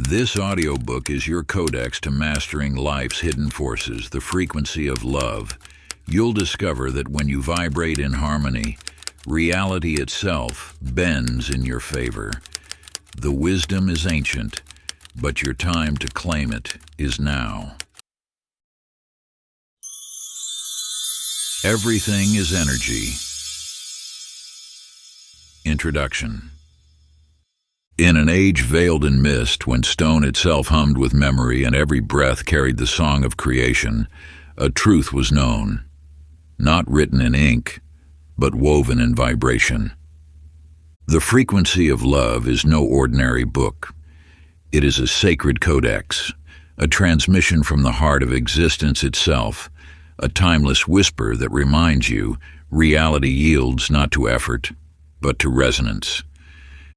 This audiobook is your codex to mastering life's hidden forces, the frequency of love. You'll discover that when you vibrate in harmony, reality itself bends in your favor. The wisdom is ancient, but your time to claim it is now. Everything is energy. Introduction. In an age veiled in mist, when stone itself hummed with memory and every breath carried the song of creation, a truth was known, not written in ink, but woven in vibration. The frequency of love is no ordinary book. It is a sacred codex, a transmission from the heart of existence itself, a timeless whisper that reminds you reality yields not to effort, but to resonance.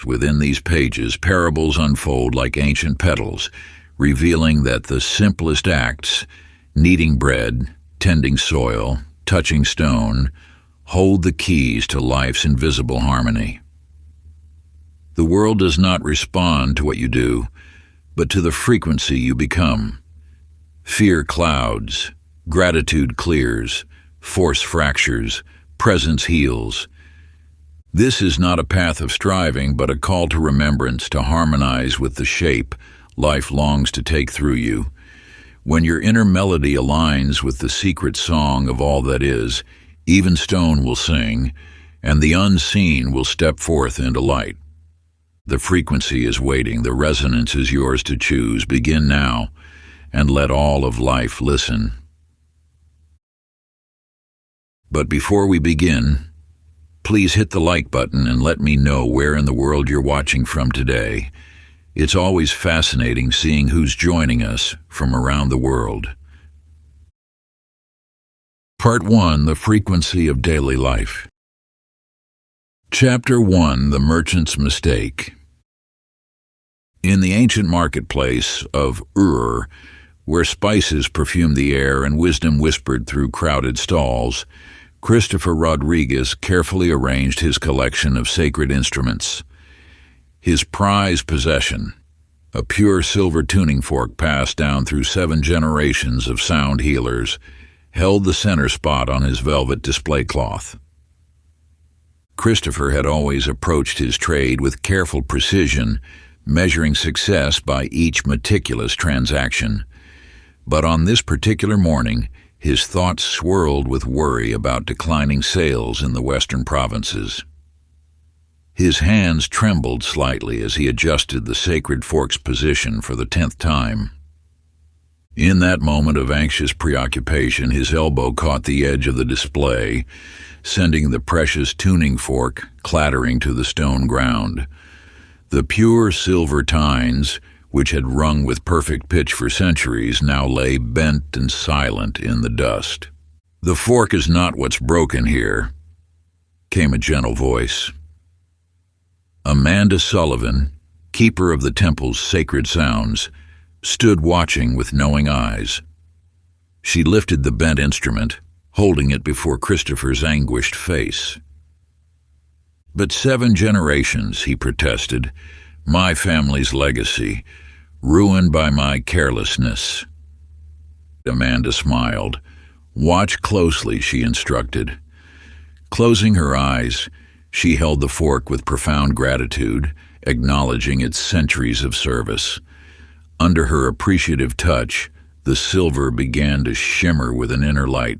Within these pages, parables unfold like ancient petals, revealing that the simplest acts, kneading bread, tending soil, touching stone, hold the keys to life's invisible harmony. The world does not respond to what you do, but to the frequency you become. Fear clouds, gratitude clears, force fractures, presence heals. This is not a path of striving, but a call to remembrance, to harmonize with the shape life longs to take through you. When your inner melody aligns with the secret song of all that is, even stone will sing, and the unseen will step forth into light. The frequency is waiting, the resonance is yours to choose. Begin now, and let all of life listen. But before we begin, please hit the like button and let me know where in the world you're watching from today. It's always fascinating seeing who's joining us from around the world. Part 1. The Frequency of Daily Life. Chapter 1. The Merchant's Mistake. In the ancient marketplace of Ur, where spices perfumed the air and wisdom whispered through crowded stalls, Christopher Rodriguez carefully arranged his collection of sacred instruments. His prized possession, a pure silver tuning fork passed down through 7 generations of sound healers, held the center spot on his velvet display cloth. Christopher had always approached his trade with careful precision, measuring success by each meticulous transaction. But on this particular morning, his thoughts swirled with worry about declining sales in the western provinces. His hands trembled slightly as he adjusted the sacred fork's position for the 10th time. In that moment of anxious preoccupation, his elbow caught the edge of the display, sending the precious tuning fork clattering to the stone ground. The pure silver tines, which had rung with perfect pitch for centuries, now lay bent and silent in the dust. "The fork is not what's broken here," came a gentle voice. Amanda Sullivan, keeper of the temple's sacred sounds, stood watching with knowing eyes. She lifted the bent instrument, holding it before Christopher's anguished face. "But 7 generations," he protested, "my family's legacy, ruined by my carelessness." Amanda smiled. "Watch closely," she instructed. Closing her eyes, she held the fork with profound gratitude, acknowledging its centuries of service. Under her appreciative touch, the silver began to shimmer with an inner light.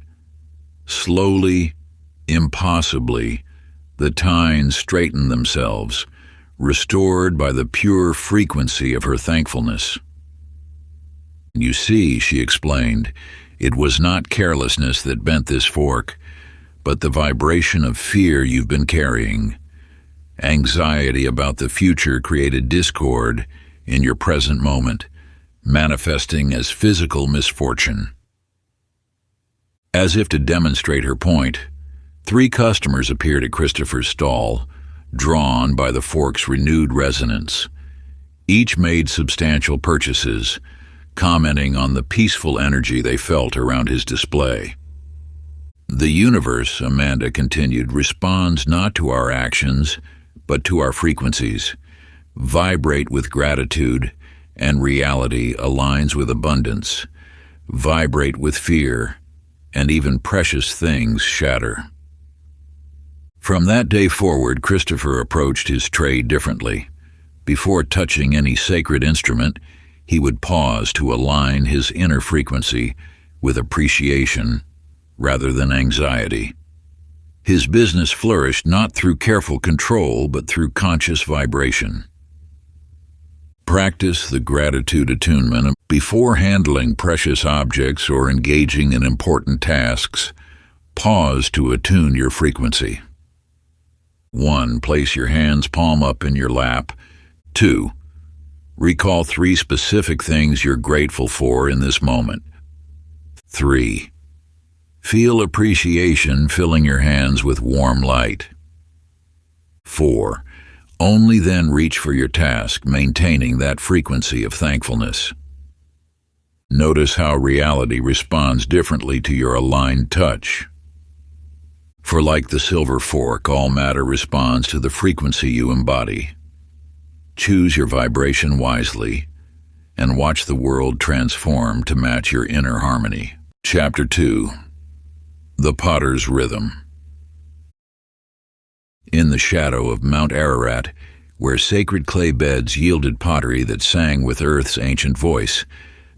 Slowly, impossibly, the tines straightened themselves, restored by the pure frequency of her thankfulness. "You see," she explained, "it was not carelessness that bent this fork, but the vibration of fear you've been carrying. Anxiety about the future created discord in your present moment, manifesting as physical misfortune." As if to demonstrate her point, 3 customers appeared at Christopher's stall, drawn by the fork's renewed resonance. Each made substantial purchases, commenting on the peaceful energy they felt around his display. "The universe," Amanda continued, "responds not to our actions, but to our frequencies. Vibrate with gratitude, and reality aligns with abundance. Vibrate with fear, and even precious things shatter. From that day forward, Christopher approached his trade differently. Before touching any sacred instrument, he would pause to align his inner frequency with appreciation rather than anxiety. His business flourished not through careful control, but through conscious vibration. Practice the gratitude attunement before handling precious objects or engaging in important tasks. Pause to attune your frequency. 1. Place your hands palm up in your lap. 2. Recall 3 specific things you're grateful for in this moment. 3. Feel appreciation filling your hands with warm light. 4. Only then reach for your task, maintaining that frequency of thankfulness. Notice how reality responds differently to your aligned touch. For like the silver fork, all matter responds to the frequency you embody. Choose your vibration wisely and watch the world transform to match your inner harmony. Chapter 2. The Potter's Rhythm. In the shadow of Mount Ararat, where sacred clay beds yielded pottery that sang with Earth's ancient voice,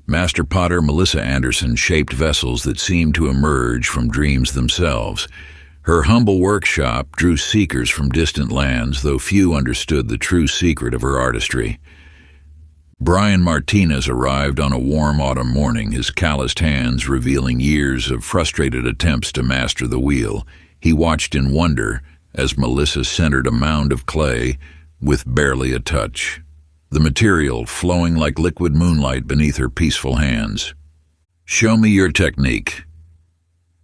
Master Potter Melissa Anderson shaped vessels that seemed to emerge from dreams themselves. Her humble workshop drew seekers from distant lands, though few understood the true secret of her artistry. Brian Martinez arrived on a warm autumn morning, his calloused hands revealing years of frustrated attempts to master the wheel. He watched in wonder as Melissa centered a mound of clay with barely a touch, the material flowing like liquid moonlight beneath her peaceful hands. "Show me your technique,"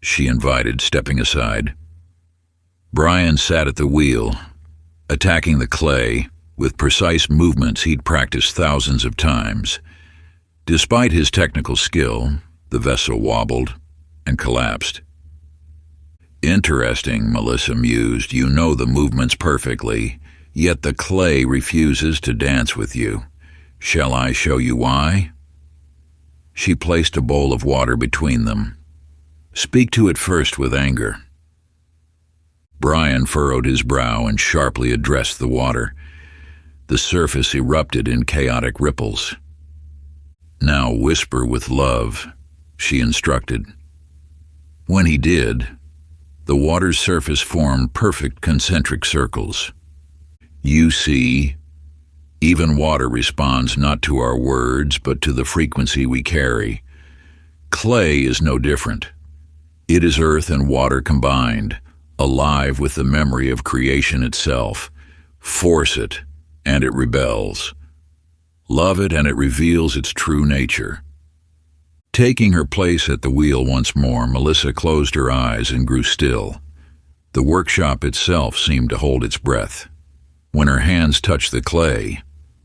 she invited, stepping aside. Brian sat at the wheel, attacking the clay with precise movements he'd practiced thousands of times. Despite his technical skill, the vessel wobbled and collapsed. "Interesting," Melissa mused. "You know the movements perfectly, yet the clay refuses to dance with you. Shall I show you why?" She placed a bowl of water between them. "Speak to it first with anger." Brian furrowed his brow and sharply addressed the water. The surface erupted in chaotic ripples. "Now whisper with love," she instructed. When he did, the water's surface formed perfect concentric circles. "You see, even water responds not to our words, but to the frequency we carry. Clay is no different. It is earth and water combined, alive with the memory of creation itself. Force it, and it rebels. Love it, and it reveals its true nature." Taking her place at the wheel once more, Melissa closed her eyes and grew still. The workshop itself seemed to hold its breath. When her hands touched the clay,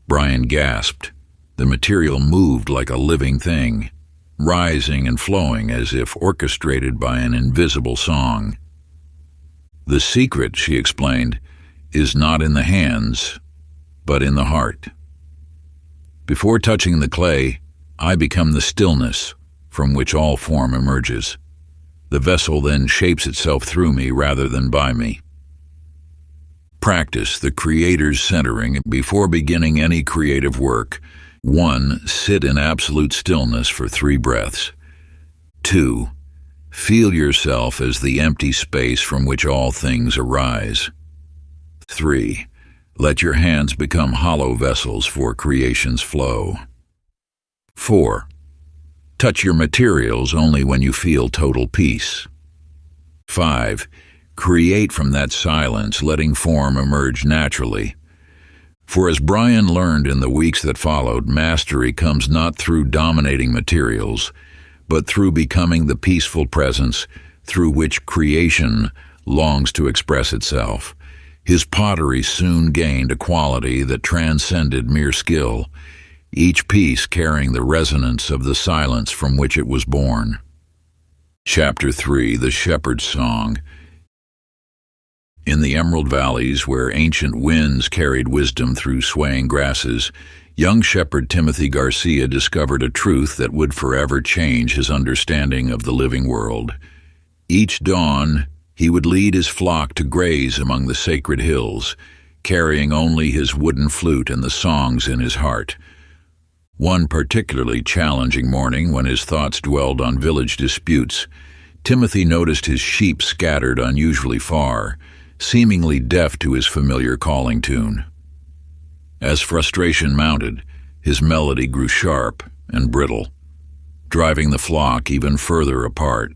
Brian gasped. The material moved like a living thing, rising and flowing as if orchestrated by an invisible song. "The secret," she explained, "is not in the hands, but in the heart. Before touching the clay, I become the stillness from which all form emerges. The vessel then shapes itself through me rather than by me." Practice the Creator's centering before beginning any creative work. 1. Sit in absolute stillness for 3 breaths. 2. Feel yourself as the empty space from which all things arise. 3. Let your hands become hollow vessels for creation's flow. 4. Touch your materials only when you feel total peace. 5. Create from that silence, letting form emerge naturally. For as Brian learned in the weeks that followed, mastery comes not through dominating materials, but through becoming the peaceful presence through which creation longs to express itself. His pottery soon gained a quality that transcended mere skill, each piece carrying the resonance of the silence from which it was born. Chapter 3. The Shepherd's Song. In the emerald valleys where ancient winds carried wisdom through swaying grasses, young shepherd Timothy Garcia discovered a truth that would forever change his understanding of the living world. Each dawn, he would lead his flock to graze among the sacred hills, carrying only his wooden flute and the songs in his heart. One particularly challenging morning, when his thoughts dwelled on village disputes, Timothy noticed his sheep scattered unusually far, seemingly deaf to his familiar calling tune. As frustration mounted, his melody grew sharp and brittle, driving the flock even further apart.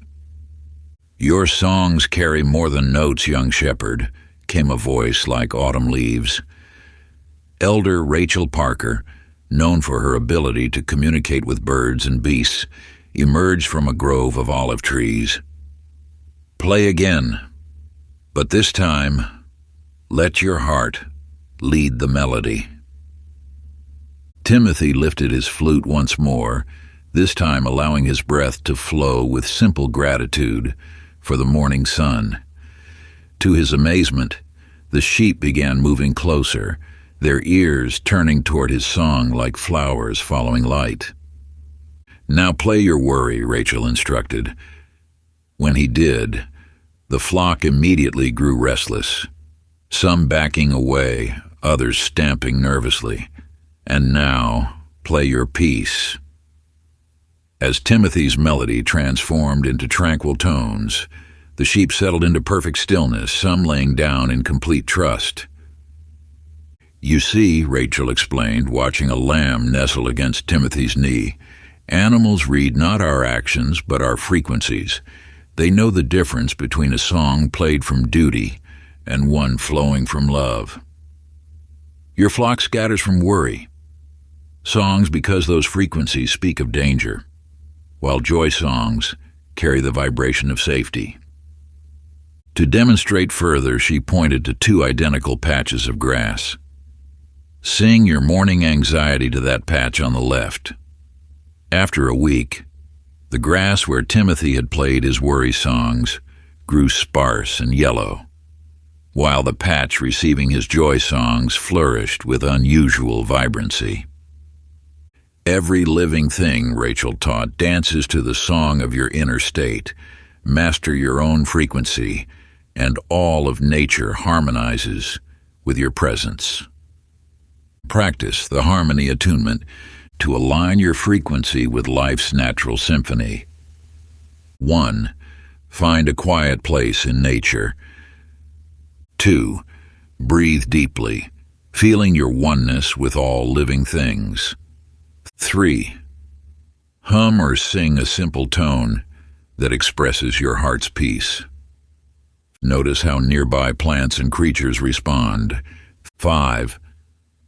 "Your songs carry more than notes, young shepherd," came a voice like autumn leaves. Elder Rachel Parker, known for her ability to communicate with birds and beasts, emerged from a grove of olive trees. "Play again, but this time, let your heart lead the melody." Timothy lifted his flute once more, this time allowing his breath to flow with simple gratitude for the morning sun. To his amazement, the sheep began moving closer, their ears turning toward his song like flowers following light. "Now play your worry," Rachel instructed. When he did, the flock immediately grew restless, some backing away, others stamping nervously. "And now, play your peace." As Timothy's melody transformed into tranquil tones, the sheep settled into perfect stillness, some laying down in complete trust. "You see," Rachel explained, watching a lamb nestle against Timothy's knee, "animals read not our actions but our frequencies. They know the difference between a song played from duty and one flowing from love. Your flock scatters from worry. Songs because those frequencies speak of danger, while joy songs carry the vibration of safety." To demonstrate further, she pointed to two identical patches of grass. "Sing your morning anxiety to that patch on the left." After a week, the grass where Timothy had played his worry songs grew sparse and yellow, while the patch receiving his joy songs flourished with unusual vibrancy. "Every living thing," Rachel taught, "dances to the song of your inner state. Master your own frequency, and all of nature harmonizes with your presence." Practice the harmony attunement to align your frequency with life's natural symphony. 1. Find a quiet place in nature. 2. Breathe deeply, feeling your oneness with all living things. 3. Hum or sing a simple tone that expresses your heart's peace. Notice how nearby plants and creatures respond. 5.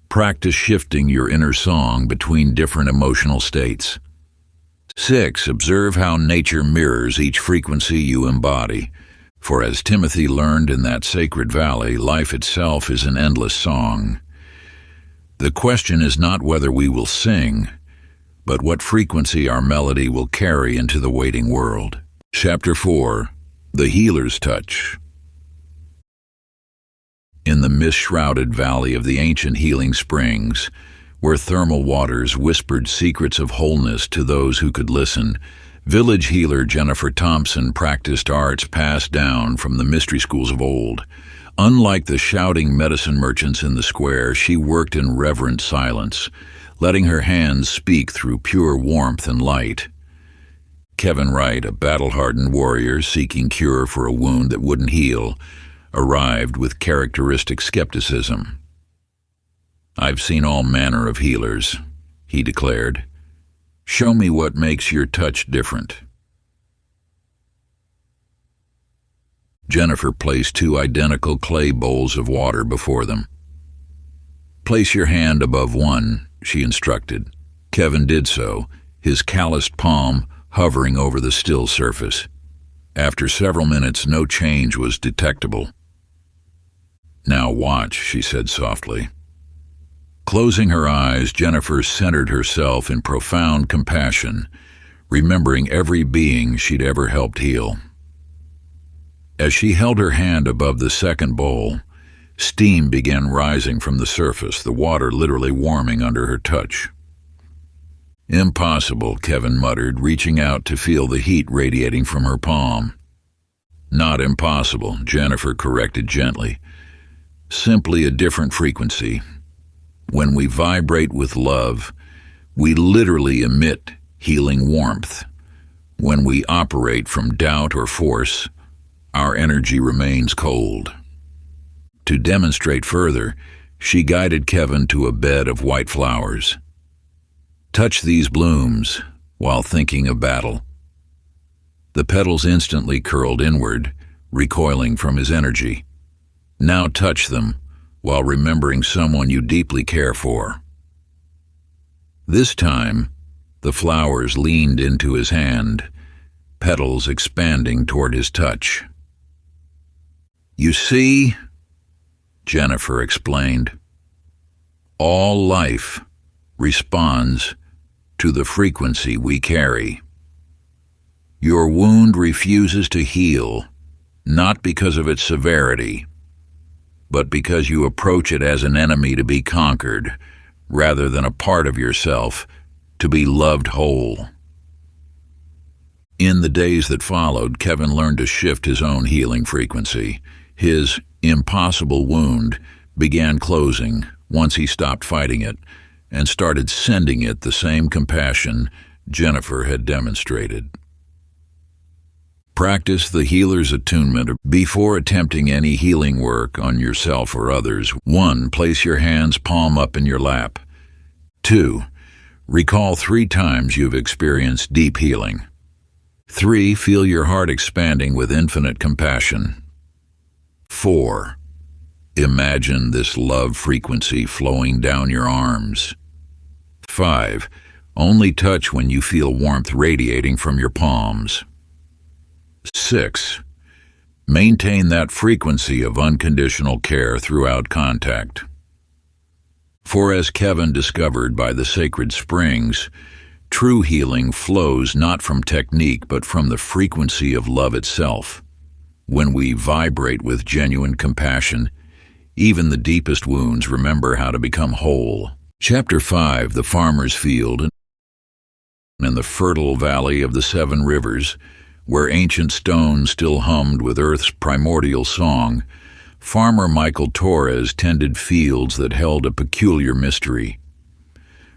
Practice shifting your inner song between different emotional states. 6. Observe how nature mirrors each frequency you embody. For as Timothy learned in that sacred valley, life itself is an endless song. The question is not whether we will sing, but what frequency our melody will carry into the waiting world. Chapter 4. The Healer's Touch. In the mist-shrouded valley of the ancient healing springs, where thermal waters whispered secrets of wholeness to those who could listen, village healer Jennifer Thompson practiced arts passed down from the mystery schools of old. Unlike the shouting medicine merchants in the square, she worked in reverent silence, letting her hands speak through pure warmth and light. Kevin Wright, a battle-hardened warrior seeking cure for a wound that wouldn't heal, arrived with characteristic skepticism. "I've seen all manner of healers," he declared. "Show me what makes your touch different." Jennifer placed 2 identical clay bowls of water before them. "Place your hand above one," she instructed. Kevin did so, his calloused palm hovering over the still surface. After several minutes, no change was detectable. "Now watch," she said softly. Closing her eyes, Jennifer centered herself in profound compassion, remembering every being she'd ever helped heal. As she held her hand above the second bowl, Steam began rising from the surface, the water literally warming under her touch. "Impossible," Kevin muttered, reaching out to feel the heat radiating from her palm. "Not impossible," Jennifer corrected gently. "Simply a different frequency. When we vibrate with love, we literally emit healing warmth. When we operate from doubt or force, our energy remains cold." To demonstrate further, she guided Kevin to a bed of white flowers. "Touch these blooms while thinking of battle." The petals instantly curled inward, recoiling from his energy. "Now touch them while remembering someone you deeply care for." This time, the flowers leaned into his hand, petals expanding toward his touch. "You see," Jennifer explained, "all life responds to the frequency we carry. Your wound refuses to heal, not because of its severity, but because you approach it as an enemy to be conquered, rather than a part of yourself to be loved whole." In the days that followed, Kevin learned to shift his own healing frequency. His impossible wound began closing once he stopped fighting it and started sending it the same compassion Jennifer had demonstrated. Practice the healer's attunement before attempting any healing work on yourself or others. 1. Place your hands palm up in your lap. 2. Recall 3 times you've experienced deep healing. 3. Feel your heart expanding with infinite compassion. 4. Imagine this love frequency flowing down your arms. 5. Only touch when you feel warmth radiating from your palms. 6. Maintain that frequency of unconditional care throughout contact. For as Kevin discovered by the sacred springs, true healing flows not from technique but from the frequency of love itself. When we vibrate with genuine compassion, even the deepest wounds remember how to become whole. Chapter 5, The Farmer's Field. In the fertile valley of the 7 rivers, where ancient stone still hummed with earth's primordial song, farmer Michael Torres tended fields that held a peculiar mystery.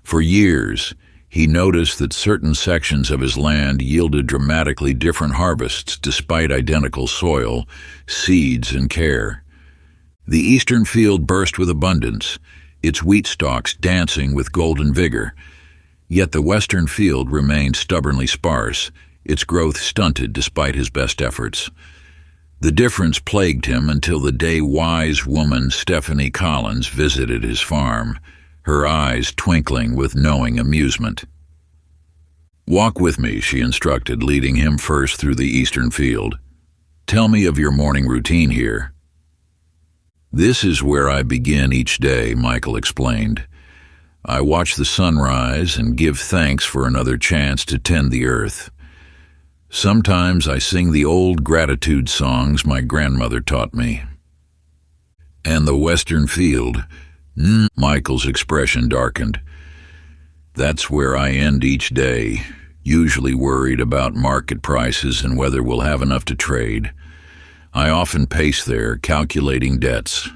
For years, he noticed that certain sections of his land yielded dramatically different harvests despite identical soil, seeds, and care. The eastern field burst with abundance, its wheat stalks dancing with golden vigor. Yet the western field remained stubbornly sparse, its growth stunted despite his best efforts. The difference plagued him until the day wise woman Stephanie Collins visited his farm, her eyes twinkling with knowing amusement. "Walk with me," she instructed, leading him first through the eastern field. "Tell me of your morning routine here." "This is where I begin each day," Michael explained. "I watch the sunrise and give thanks for another chance to tend the earth. Sometimes I sing the old gratitude songs my grandmother taught me." "And the western field?" Michael's expression darkened. "That's where I end each day, usually worried about market prices and whether we'll have enough to trade. I often pace there, calculating debts."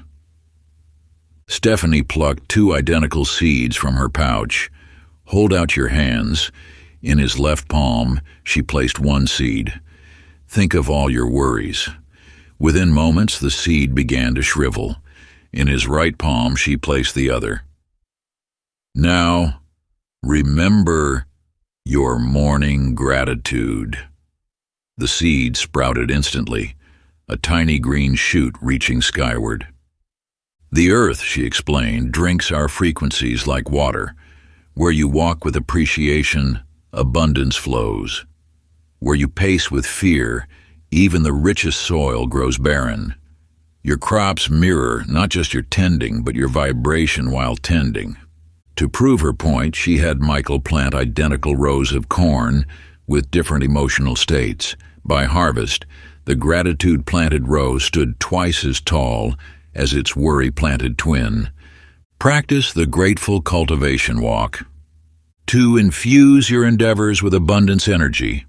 Stephanie plucked 2 identical seeds from her pouch. "Hold out your hands." In his left palm, she placed 1 seed. "Think of all your worries." Within moments, the seed began to shrivel. In his right palm, she placed the other. "Now, remember your morning gratitude." The seed sprouted instantly, a tiny green shoot reaching skyward. "The earth," she explained, "drinks our frequencies like water. Where you walk with appreciation, abundance flows. Where you pace with fear, even the richest soil grows barren. Your crops mirror not just your tending, but your vibration while tending." To prove her point, she had Michael plant identical rows of corn with different emotional states. By harvest, the gratitude-planted row stood twice as tall as its worry-planted twin. Practice the grateful cultivation walk. To infuse your endeavors with abundance energy.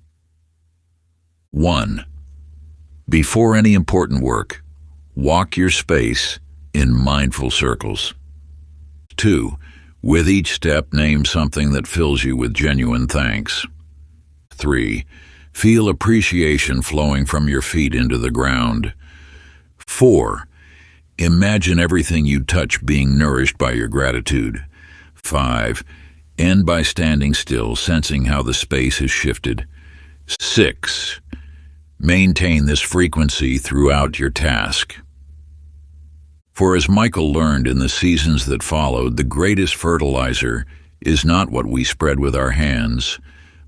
1. Before any important work, walk your space in mindful circles. 2. With each step, name something that fills you with genuine thanks. 3. Feel appreciation flowing from your feet into the ground. 4. Imagine everything you touch being nourished by your gratitude. 5. End by standing still, sensing how the space has shifted. 6. Maintain this frequency throughout your task. For as Michael learned in the seasons that followed, the greatest fertilizer is not what we spread with our hands,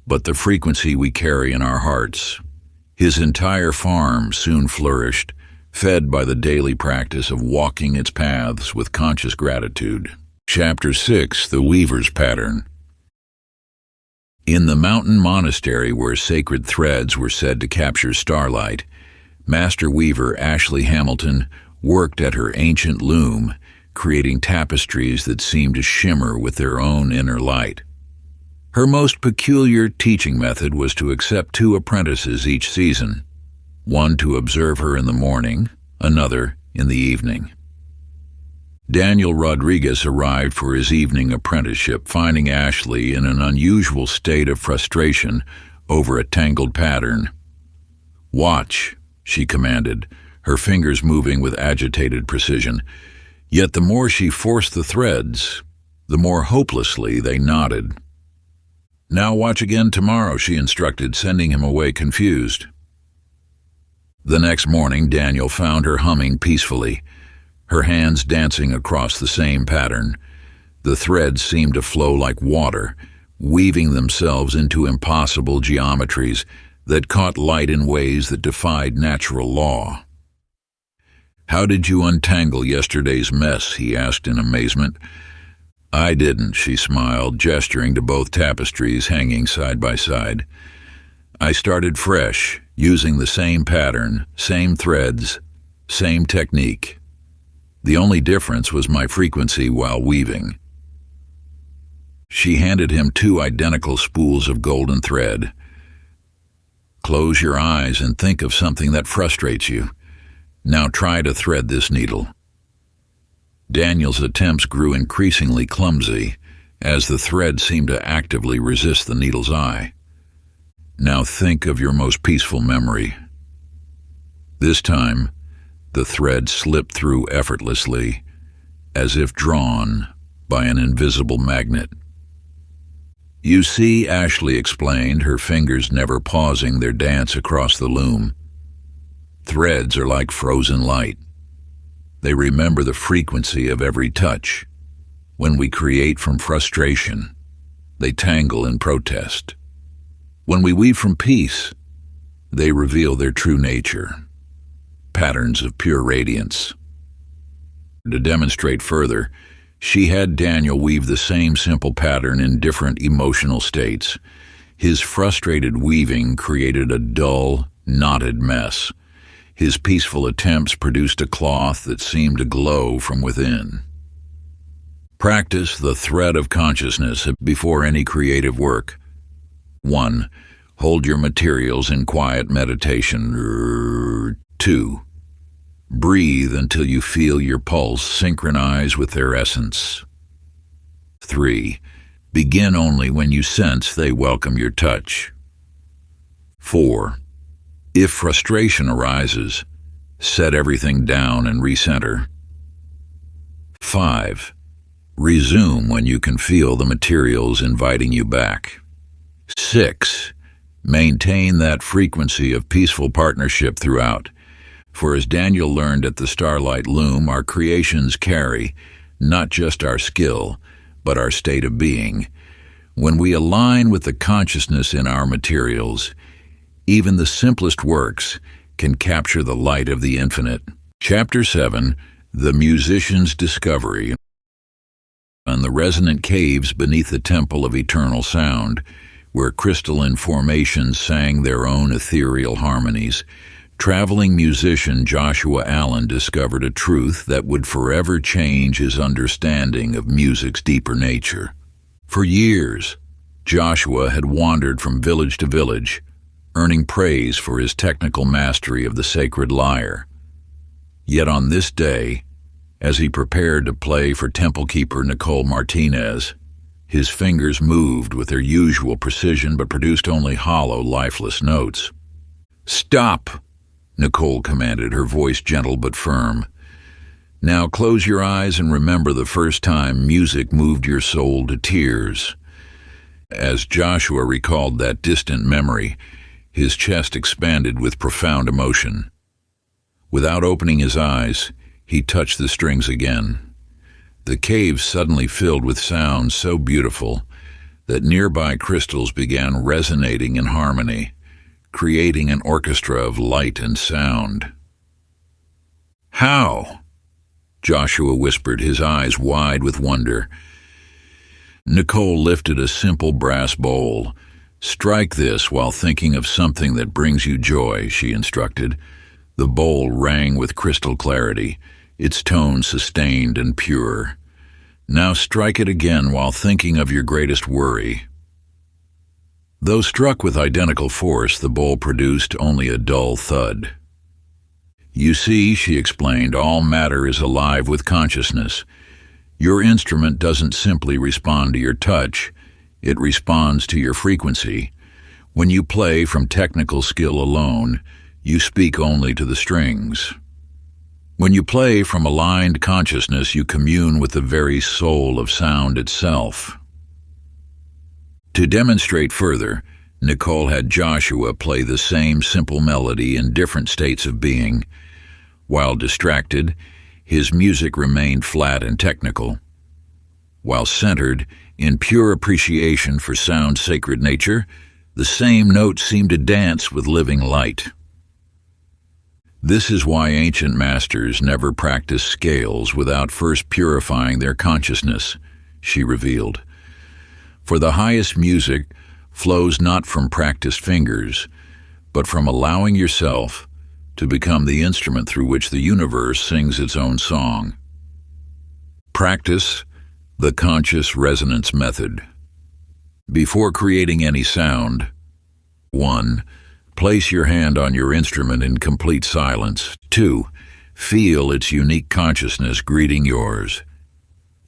but the frequency we carry in our hearts. His entire farm soon flourished, fed by the daily practice of walking its paths with conscious gratitude. Chapter 6: The Weaver's Pattern. In the mountain monastery where sacred threads were said to capture starlight, Master Weaver Ashley Hamilton worked at her ancient loom, creating tapestries that seemed to shimmer with their own inner light. Her most peculiar teaching method was to accept 2 apprentices each season, one to observe her in the morning, another in the evening. Daniel Rodriguez arrived for his evening apprenticeship, finding Ashley in an unusual state of frustration over a tangled pattern. "Watch," she commanded, her fingers moving with agitated precision. Yet the more she forced the threads, the more hopelessly they knotted. "Now watch again tomorrow," she instructed, sending him away confused. The next morning, Daniel found her humming peacefully, her hands dancing across the same pattern. The threads seemed to flow like water, weaving themselves into impossible geometries that caught light in ways that defied natural law. "How did you untangle yesterday's mess?" he asked in amazement. "I didn't," she smiled, gesturing to both tapestries hanging side by side. "I started fresh, using the same pattern, same threads, same technique. The only difference was my frequency while weaving." She handed him 2 identical spools of golden thread. "Close your eyes and think of something that frustrates you. Now try to thread this needle." Daniel's attempts grew increasingly clumsy as the thread seemed to actively resist the needle's eye. "Now think of your most peaceful memory." This time, the thread slipped through effortlessly, as if drawn by an invisible magnet. "You see," Ashley explained, her fingers never pausing their dance across the loom. "Threads are like frozen light. They remember the frequency of every touch. When we create from frustration, they tangle in protest. When we weave from peace, they reveal their true nature, patterns of pure radiance." To demonstrate further, she had Daniel weave the same simple pattern in different emotional states. His frustrated weaving created a dull, knotted mess. His peaceful attempts produced a cloth that seemed to glow from within. Practice the thread of consciousness before any creative work. 1. Hold your materials in quiet meditation. 2. Breathe until you feel your pulse synchronize with their essence. 3. Begin only when you sense they welcome your touch. 4. If frustration arises, set everything down and recenter. 5. Resume when you can feel the materials inviting you back. 6. Maintain that frequency of peaceful partnership throughout. For as Daniel learned at the Starlight Loom, our creations carry not just our skill, but our state of being. When we align with the consciousness in our materials, even the simplest works can capture the light of the infinite. Chapter 7: The Musician's Discovery. On the resonant caves beneath the Temple of Eternal Sound, where crystalline formations sang their own ethereal harmonies, traveling musician Joshua Allen discovered a truth that would forever change his understanding of music's deeper nature. For years, Joshua had wandered from village to village, earning praise for his technical mastery of the sacred lyre. Yet on this day, as he prepared to play for temple keeper Nicole Martinez, his fingers moved with their usual precision but produced only hollow, lifeless notes. "Stop!" Nicole commanded, her voice gentle but firm. "Now close your eyes and remember the first time music moved your soul to tears." As Joshua recalled that distant memory, his chest expanded with profound emotion. Without opening his eyes, he touched the strings again. The cave suddenly filled with sounds so beautiful that nearby crystals began resonating in harmony, creating an orchestra of light and sound. "How?" Joshua whispered, his eyes wide with wonder. Nicole lifted a simple brass bowl. "Strike this while thinking of something that brings you joy," she instructed. The bowl rang with crystal clarity, its tone sustained and pure. "Now strike it again while thinking of your greatest worry." Though struck with identical force, the bowl produced only a dull thud. "You see," she explained, "all matter is alive with consciousness. Your instrument doesn't simply respond to your touch, it responds to your frequency. When you play from technical skill alone, you speak only to the strings. When you play from aligned consciousness, you commune with the very soul of sound itself." To demonstrate further, Nicole had Joshua play the same simple melody in different states of being. While distracted, his music remained flat and technical. While centered in pure appreciation for sound's sacred nature, the same notes seemed to dance with living light. This is why ancient masters never practiced scales without first purifying their consciousness, she revealed. For the highest music flows not from practiced fingers, but from allowing yourself to become the instrument through which the universe sings its own song. Practice the conscious resonance method. Before creating any sound, 1. Place your hand on your instrument in complete silence. 2. Feel its unique consciousness greeting yours.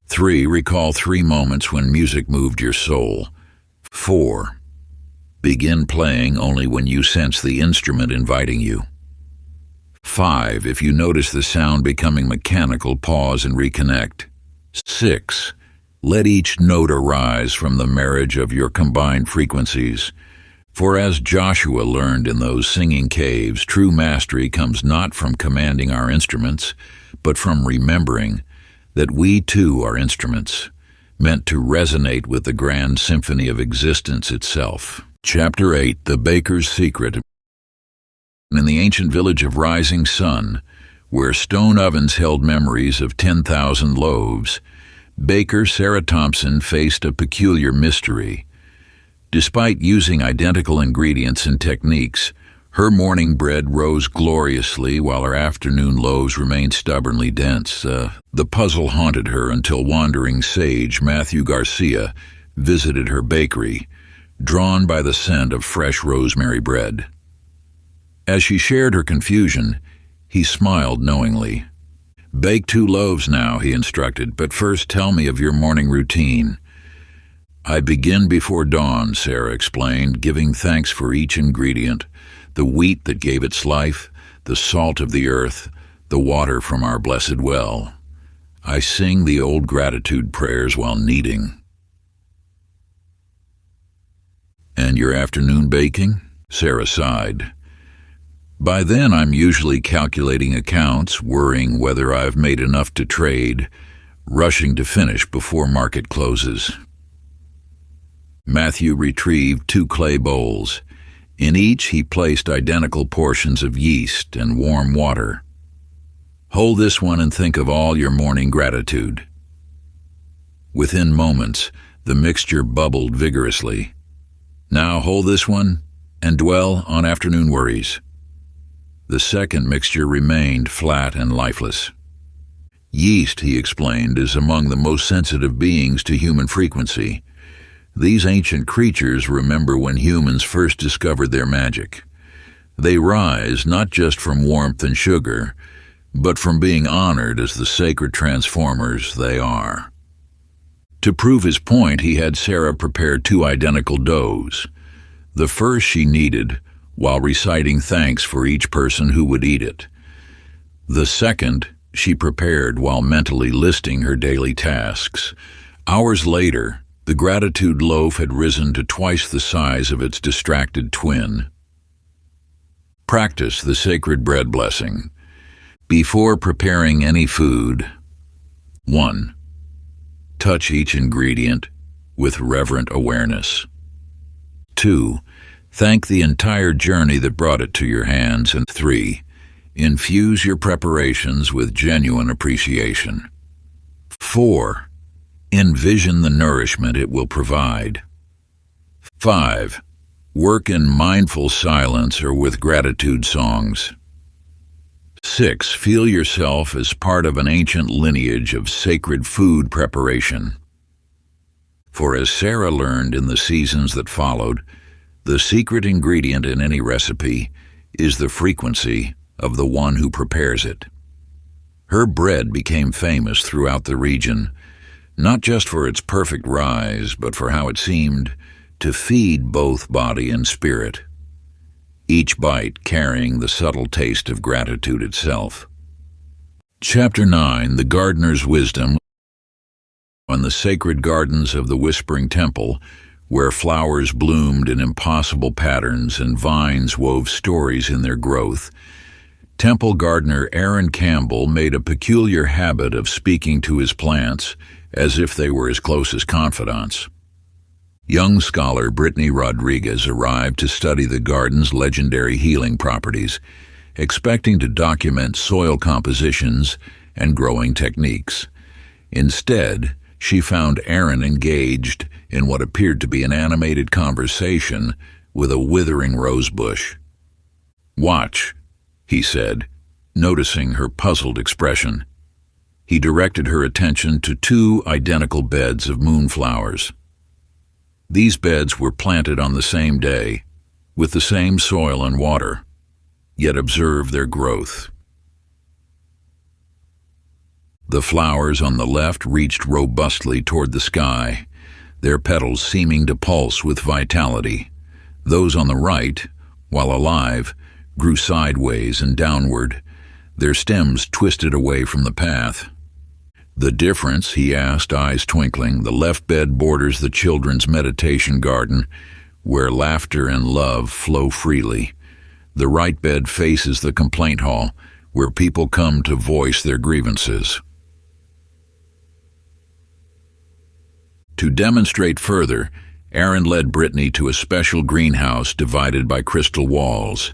3. Recall 3 moments when music moved your soul. 4. Begin playing only when you sense the instrument inviting you. 5. If you notice the sound becoming mechanical, pause and reconnect. 6. Let each note arise from the marriage of your combined frequencies. For as Joshua learned in those singing caves, true mastery comes not from commanding our instruments, but from remembering that we too are instruments, meant to resonate with the grand symphony of existence itself. Chapter 8, The Baker's Secret. In the ancient village of Rising Sun, where stone ovens held memories of 10,000 loaves, baker Sarah Thompson faced a peculiar mystery. Despite using identical ingredients and techniques, her morning bread rose gloriously while her afternoon loaves remained stubbornly dense. The puzzle haunted her until wandering sage Matthew Garcia visited her bakery, drawn by the scent of fresh rosemary bread. As she shared her confusion, he smiled knowingly. "Bake 2 loaves now," he instructed, "but first tell me of your morning routine." "I begin before dawn," Sarah explained, giving thanks for each ingredient, the wheat that gave its life, the salt of the earth, the water from our blessed well. I sing the old gratitude prayers while kneading. "And your afternoon baking?" Sarah sighed. "By then I'm usually calculating accounts, worrying whether I've made enough to trade, rushing to finish before market closes." Matthew retrieved 2 clay bowls. In each he placed identical portions of yeast and warm water. "Hold this one and think of all your morning gratitude." Within moments, the mixture bubbled vigorously. "Now hold this one and dwell on afternoon worries." The second mixture remained flat and lifeless. Yeast, he explained, is among the most sensitive beings to human frequency. These ancient creatures remember when humans first discovered their magic. They rise not just from warmth and sugar, but from being honored as the sacred transformers they are. To prove his point, he had Sarah prepare 2 identical doughs. The first she kneaded while reciting thanks for each person who would eat it. The second she prepared while mentally listing her daily tasks. Hours later, the gratitude loaf had risen to twice the size of its distracted twin. Practice the sacred bread blessing. Before preparing any food, 1. Touch each ingredient with reverent awareness. 2. Thank the entire journey that brought it to your hands. And 3. Infuse your preparations with genuine appreciation. 4. Envision the nourishment it will provide. 5. Work in mindful silence or with gratitude songs. 6. Feel yourself as part of an ancient lineage of sacred food preparation. For as Sarah learned in the seasons that followed, the secret ingredient in any recipe is the frequency of the one who prepares it. Her bread became famous throughout the region, not just for its perfect rise, but for how it seemed to feed both body and spirit, each bite carrying the subtle taste of gratitude itself. Chapter 9, The Gardener's Wisdom. On the sacred gardens of the Whispering Temple, where flowers bloomed in impossible patterns and vines wove stories in their growth, temple gardener Aaron Campbell made a peculiar habit of speaking to his plants as if they were his closest confidants. Young scholar Brittany Rodriguez arrived to study the garden's legendary healing properties, expecting to document soil compositions and growing techniques. Instead, she found Aaron engaged in what appeared to be an animated conversation with a withering rosebush. "Watch," he said, noticing her puzzled expression. He directed her attention to 2 identical beds of moonflowers. These beds were planted on the same day, with the same soil and water, yet observe their growth. The flowers on the left reached robustly toward the sky, their petals seeming to pulse with vitality. Those on the right, while alive, grew sideways and downward, their stems twisted away from the path. "The difference?" he asked, eyes twinkling. "The left bed borders the children's meditation garden, where laughter and love flow freely. The right bed faces the complaint hall, where people come to voice their grievances." To demonstrate further, Aaron led Brittany to a special greenhouse divided by crystal walls.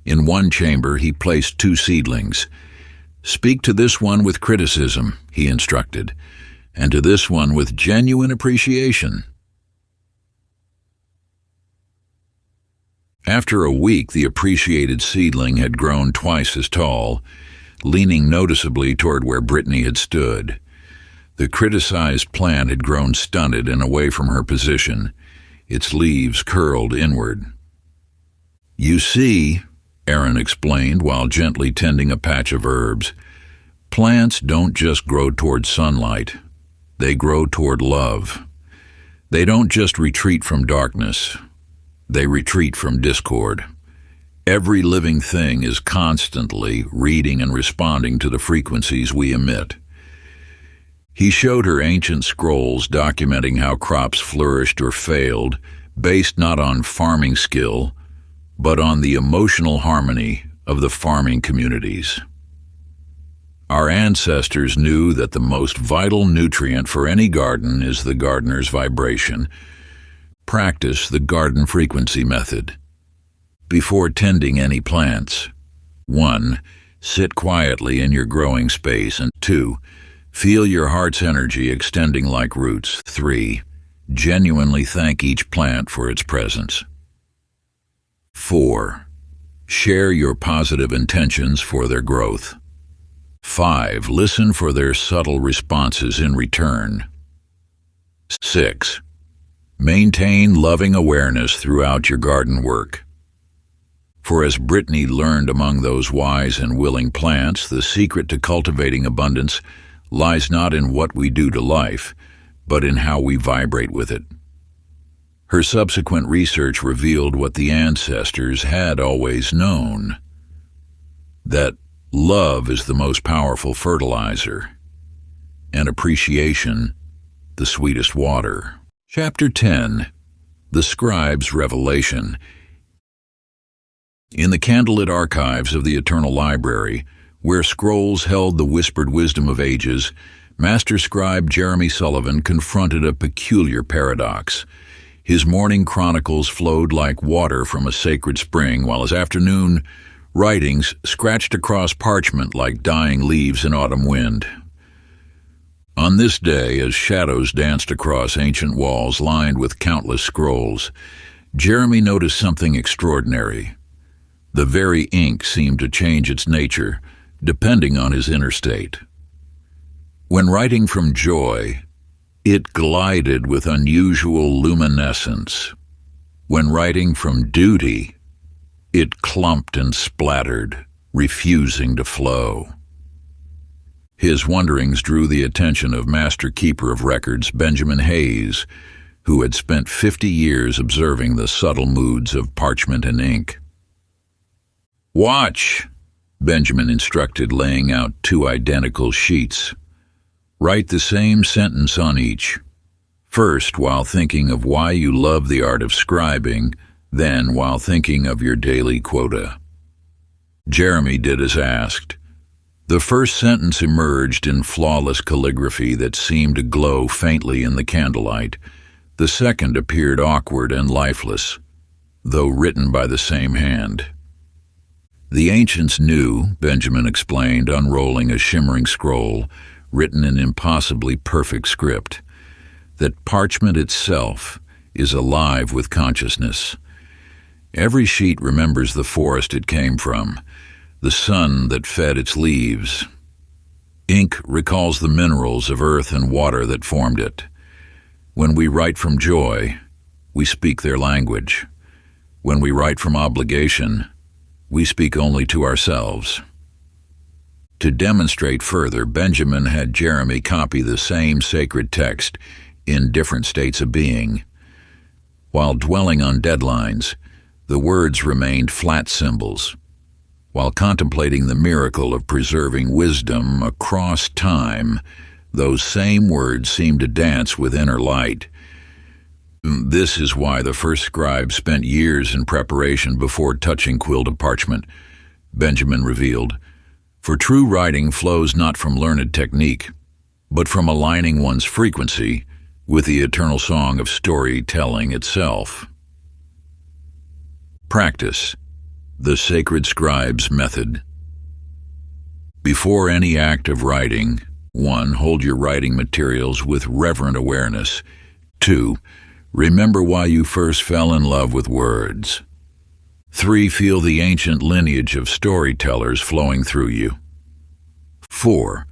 In one chamber, he placed 2 seedlings. "Speak to this one with criticism," he instructed, "and to this one with genuine appreciation." After a week, the appreciated seedling had grown twice as tall, leaning noticeably toward where Brittany had stood. The criticized plant had grown stunted and away from her position, its leaves curled inward. "You see," Aaron explained while gently tending a patch of herbs, "plants don't just grow toward sunlight, they grow toward love. They don't just retreat from darkness, they retreat from discord. Every living thing is constantly reading and responding to the frequencies we emit." He showed her ancient scrolls documenting how crops flourished or failed, based not on farming skill, but on the emotional harmony of the farming communities. Our ancestors knew that the most vital nutrient for any garden is the gardener's vibration. Practice the garden frequency method. Before tending any plants, 1. Sit quietly in your growing space, and 2. Feel your heart's energy extending like roots. 3. Genuinely thank each plant for its presence. 4. Share your positive intentions for their growth. 5. Listen for their subtle responses in return. 6. Maintain loving awareness throughout your garden work. For as Brittany learned among those wise and willing plants, the secret to cultivating abundance lies not in what we do to life, but in how we vibrate with it. Her subsequent research revealed what the ancestors had always known, that love is the most powerful fertilizer, and appreciation the sweetest water. Chapter 10. The Scribe's Revelation. In the candlelit archives of the Eternal Library, where scrolls held the whispered wisdom of ages, Master Scribe Jeremy Sullivan confronted a peculiar paradox. His morning chronicles flowed like water from a sacred spring, while his afternoon writings scratched across parchment like dying leaves in autumn wind. On this day, as shadows danced across ancient walls lined with countless scrolls, Jeremy noticed something extraordinary. The very ink seemed to change its nature, depending on his inner state. When writing from joy, it glided with unusual luminescence. When writing from duty, it clumped and splattered, refusing to flow. His wanderings drew the attention of Master Keeper of Records Benjamin Hayes, who had spent 50 years observing the subtle moods of parchment and ink. "Watch," Benjamin instructed, laying out 2 identical sheets. "Write the same sentence on each. First, while thinking of why you love the art of scribing, then while thinking of your daily quota." Jeremy did as asked. The first sentence emerged in flawless calligraphy that seemed to glow faintly in the candlelight. The second appeared awkward and lifeless, though written by the same hand. The ancients knew, Benjamin explained, unrolling a shimmering scroll written in impossibly perfect script, that parchment itself is alive with consciousness. Every sheet remembers the forest it came from, the sun that fed its leaves. Ink recalls the minerals of earth and water that formed it. When we write from joy, we speak their language. When we write from obligation, we speak only to ourselves. To demonstrate further, Benjamin had Jeremy copy the same sacred text in different states of being. While dwelling on deadlines, the words remained flat symbols. While contemplating the miracle of preserving wisdom across time, those same words seemed to dance with inner light. This is why the first scribe spent years in preparation before touching quilted parchment, Benjamin revealed. For true writing flows not from learned technique, but from aligning one's frequency with the eternal song of storytelling itself. Practice. The Sacred Scribe's Method. Before any act of writing, 1. Hold your writing materials with reverent awareness. 2. Remember why you first fell in love with words. 3. Feel the ancient lineage of storytellers flowing through you. 4.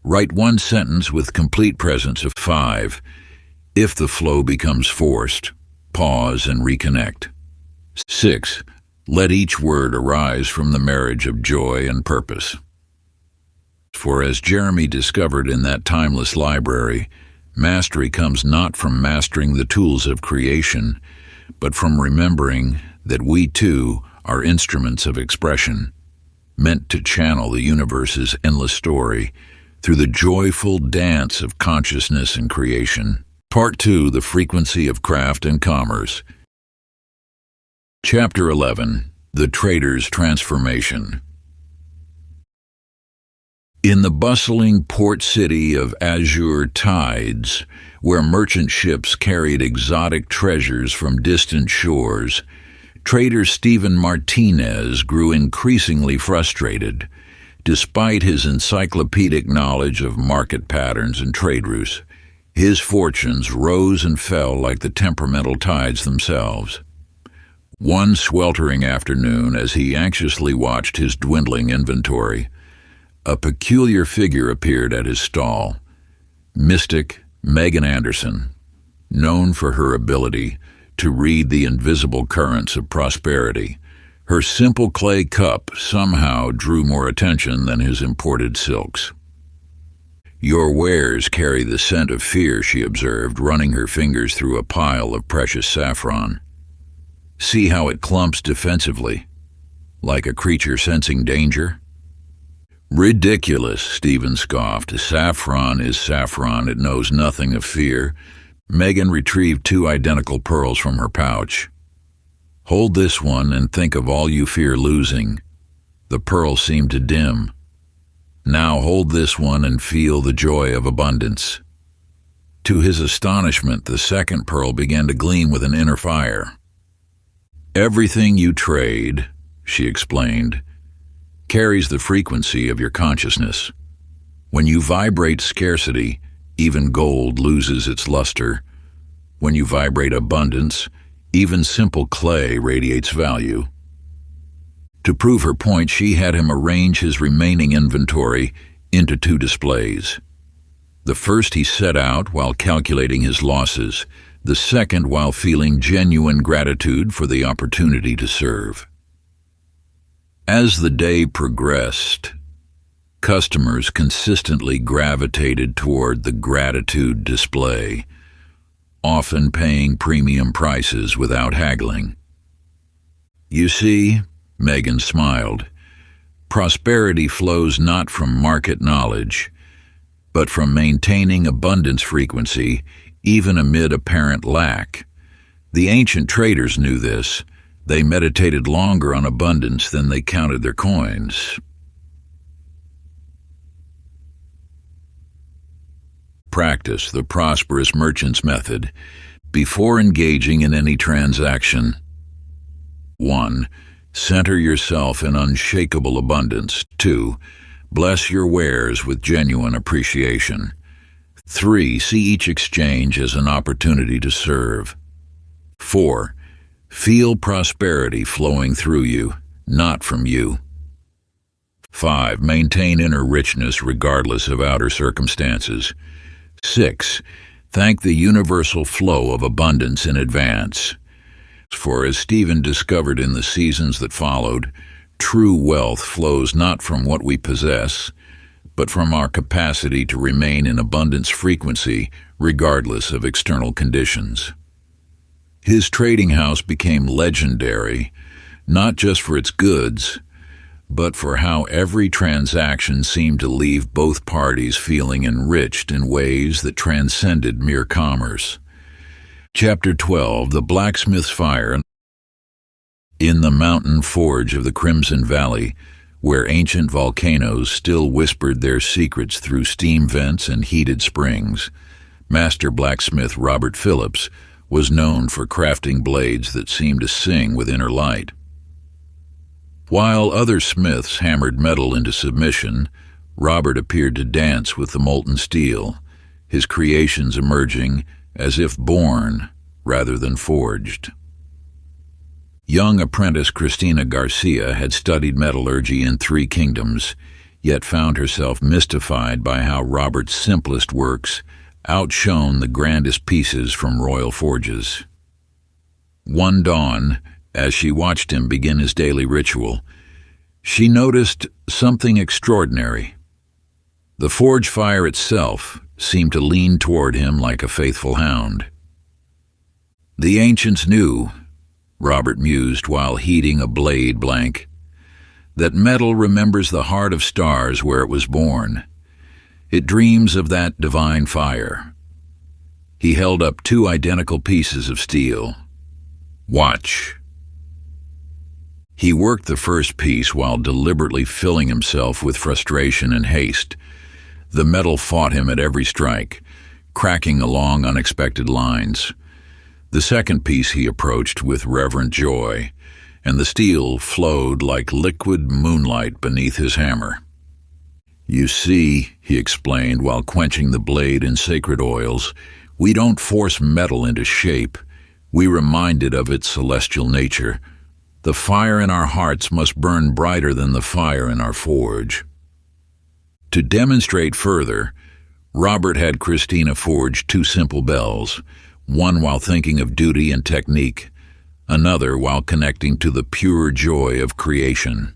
Write one sentence with complete presence of 5. If the flow becomes forced, pause and reconnect. 6. Let each word arise from the marriage of joy and purpose. For as Jeremy discovered in that timeless library, mastery comes not from mastering the tools of creation, but from remembering that we too are instruments of expression, meant to channel the universe's endless story through the joyful dance of consciousness and creation. Part 2. The Frequency of Craft and Commerce. Chapter 11. The Trader's Transformation. In the bustling port city of azure tides, where merchant ships carried exotic treasures from distant shores, trader Stephen Martinez grew increasingly frustrated. Despite his encyclopedic knowledge of market patterns and trade routes, his fortunes rose and fell like the temperamental tides themselves. One sweltering afternoon, as he anxiously watched his dwindling inventory, a peculiar figure appeared at his stall. Mystic Megan Anderson, known for her ability to read the invisible currents of prosperity. Her simple clay cup somehow drew more attention than his imported silks. "Your wares carry the scent of fear," she observed, running her fingers through a pile of precious saffron. "See how it clumps defensively, like a creature sensing danger?" "Ridiculous," Stephen scoffed. "Saffron is saffron. It knows nothing of fear." Megan retrieved 2 identical pearls from her pouch. "Hold this one and think of all you fear losing." The pearl seemed to dim. "Now hold this one and feel the joy of abundance." To his astonishment, the second pearl began to gleam with an inner fire. "Everything you trade," she explained, "carries the frequency of your consciousness. When you vibrate scarcity, even gold loses its luster. When you vibrate abundance, even simple clay radiates value." To prove her point, she had him arrange his remaining inventory into 2 displays. The first he set out while calculating his losses, the second while feeling genuine gratitude for the opportunity to serve. As the day progressed, customers consistently gravitated toward the gratitude display, often paying premium prices without haggling. "You see," Megan smiled, "prosperity flows not from market knowledge, but from maintaining abundance frequency even amid apparent lack. The ancient traders knew this. They meditated longer on abundance than they counted their coins." Practice the prosperous merchant's method before engaging in any transaction. 1. Center yourself in unshakable abundance. 2. Bless your wares with genuine appreciation. 3. See each exchange as an opportunity to serve. 4. Feel prosperity flowing through you, not from you. 5. Maintain inner richness regardless of outer circumstances. 6. Thank the universal flow of abundance in advance. For as Stephen discovered in the seasons that followed, true wealth flows not from what we possess, but from our capacity to remain in abundance frequency regardless of external conditions. His trading house became legendary, not just for its goods, but for how every transaction seemed to leave both parties feeling enriched in ways that transcended mere commerce. Chapter 12, The Blacksmith's Fire. In the mountain forge of the Crimson Valley, where ancient volcanoes still whispered their secrets through steam vents and heated springs, Master Blacksmith Robert Phillips was known for crafting blades that seemed to sing with inner light. While other smiths hammered metal into submission, Robert appeared to dance with the molten steel, his creations emerging as if born rather than forged. Young apprentice Christina Garcia had studied metallurgy in 3 kingdoms, yet found herself mystified by how Robert's simplest works outshone the grandest pieces from royal forges. One dawn, as she watched him begin his daily ritual, she noticed something extraordinary. The forge fire itself seemed to lean toward him like a faithful hound. "The ancients knew," Robert mused while heating a blade blank, "that metal remembers the heart of stars where it was born. It dreams of that divine fire." He held up 2 identical pieces of steel. "Watch." He worked the first piece while deliberately filling himself with frustration and haste. The metal fought him at every strike, cracking along unexpected lines. The second piece he approached with reverent joy, and the steel flowed like liquid moonlight beneath his hammer. "You see," he explained while quenching the blade in sacred oils, "we don't force metal into shape. we reminded of its celestial nature. The fire in our hearts must burn brighter than the fire in our forge. To demonstrate further, Robert had Christina forge two simple bells, one while thinking of duty and technique, another while connecting to the pure joy of creation.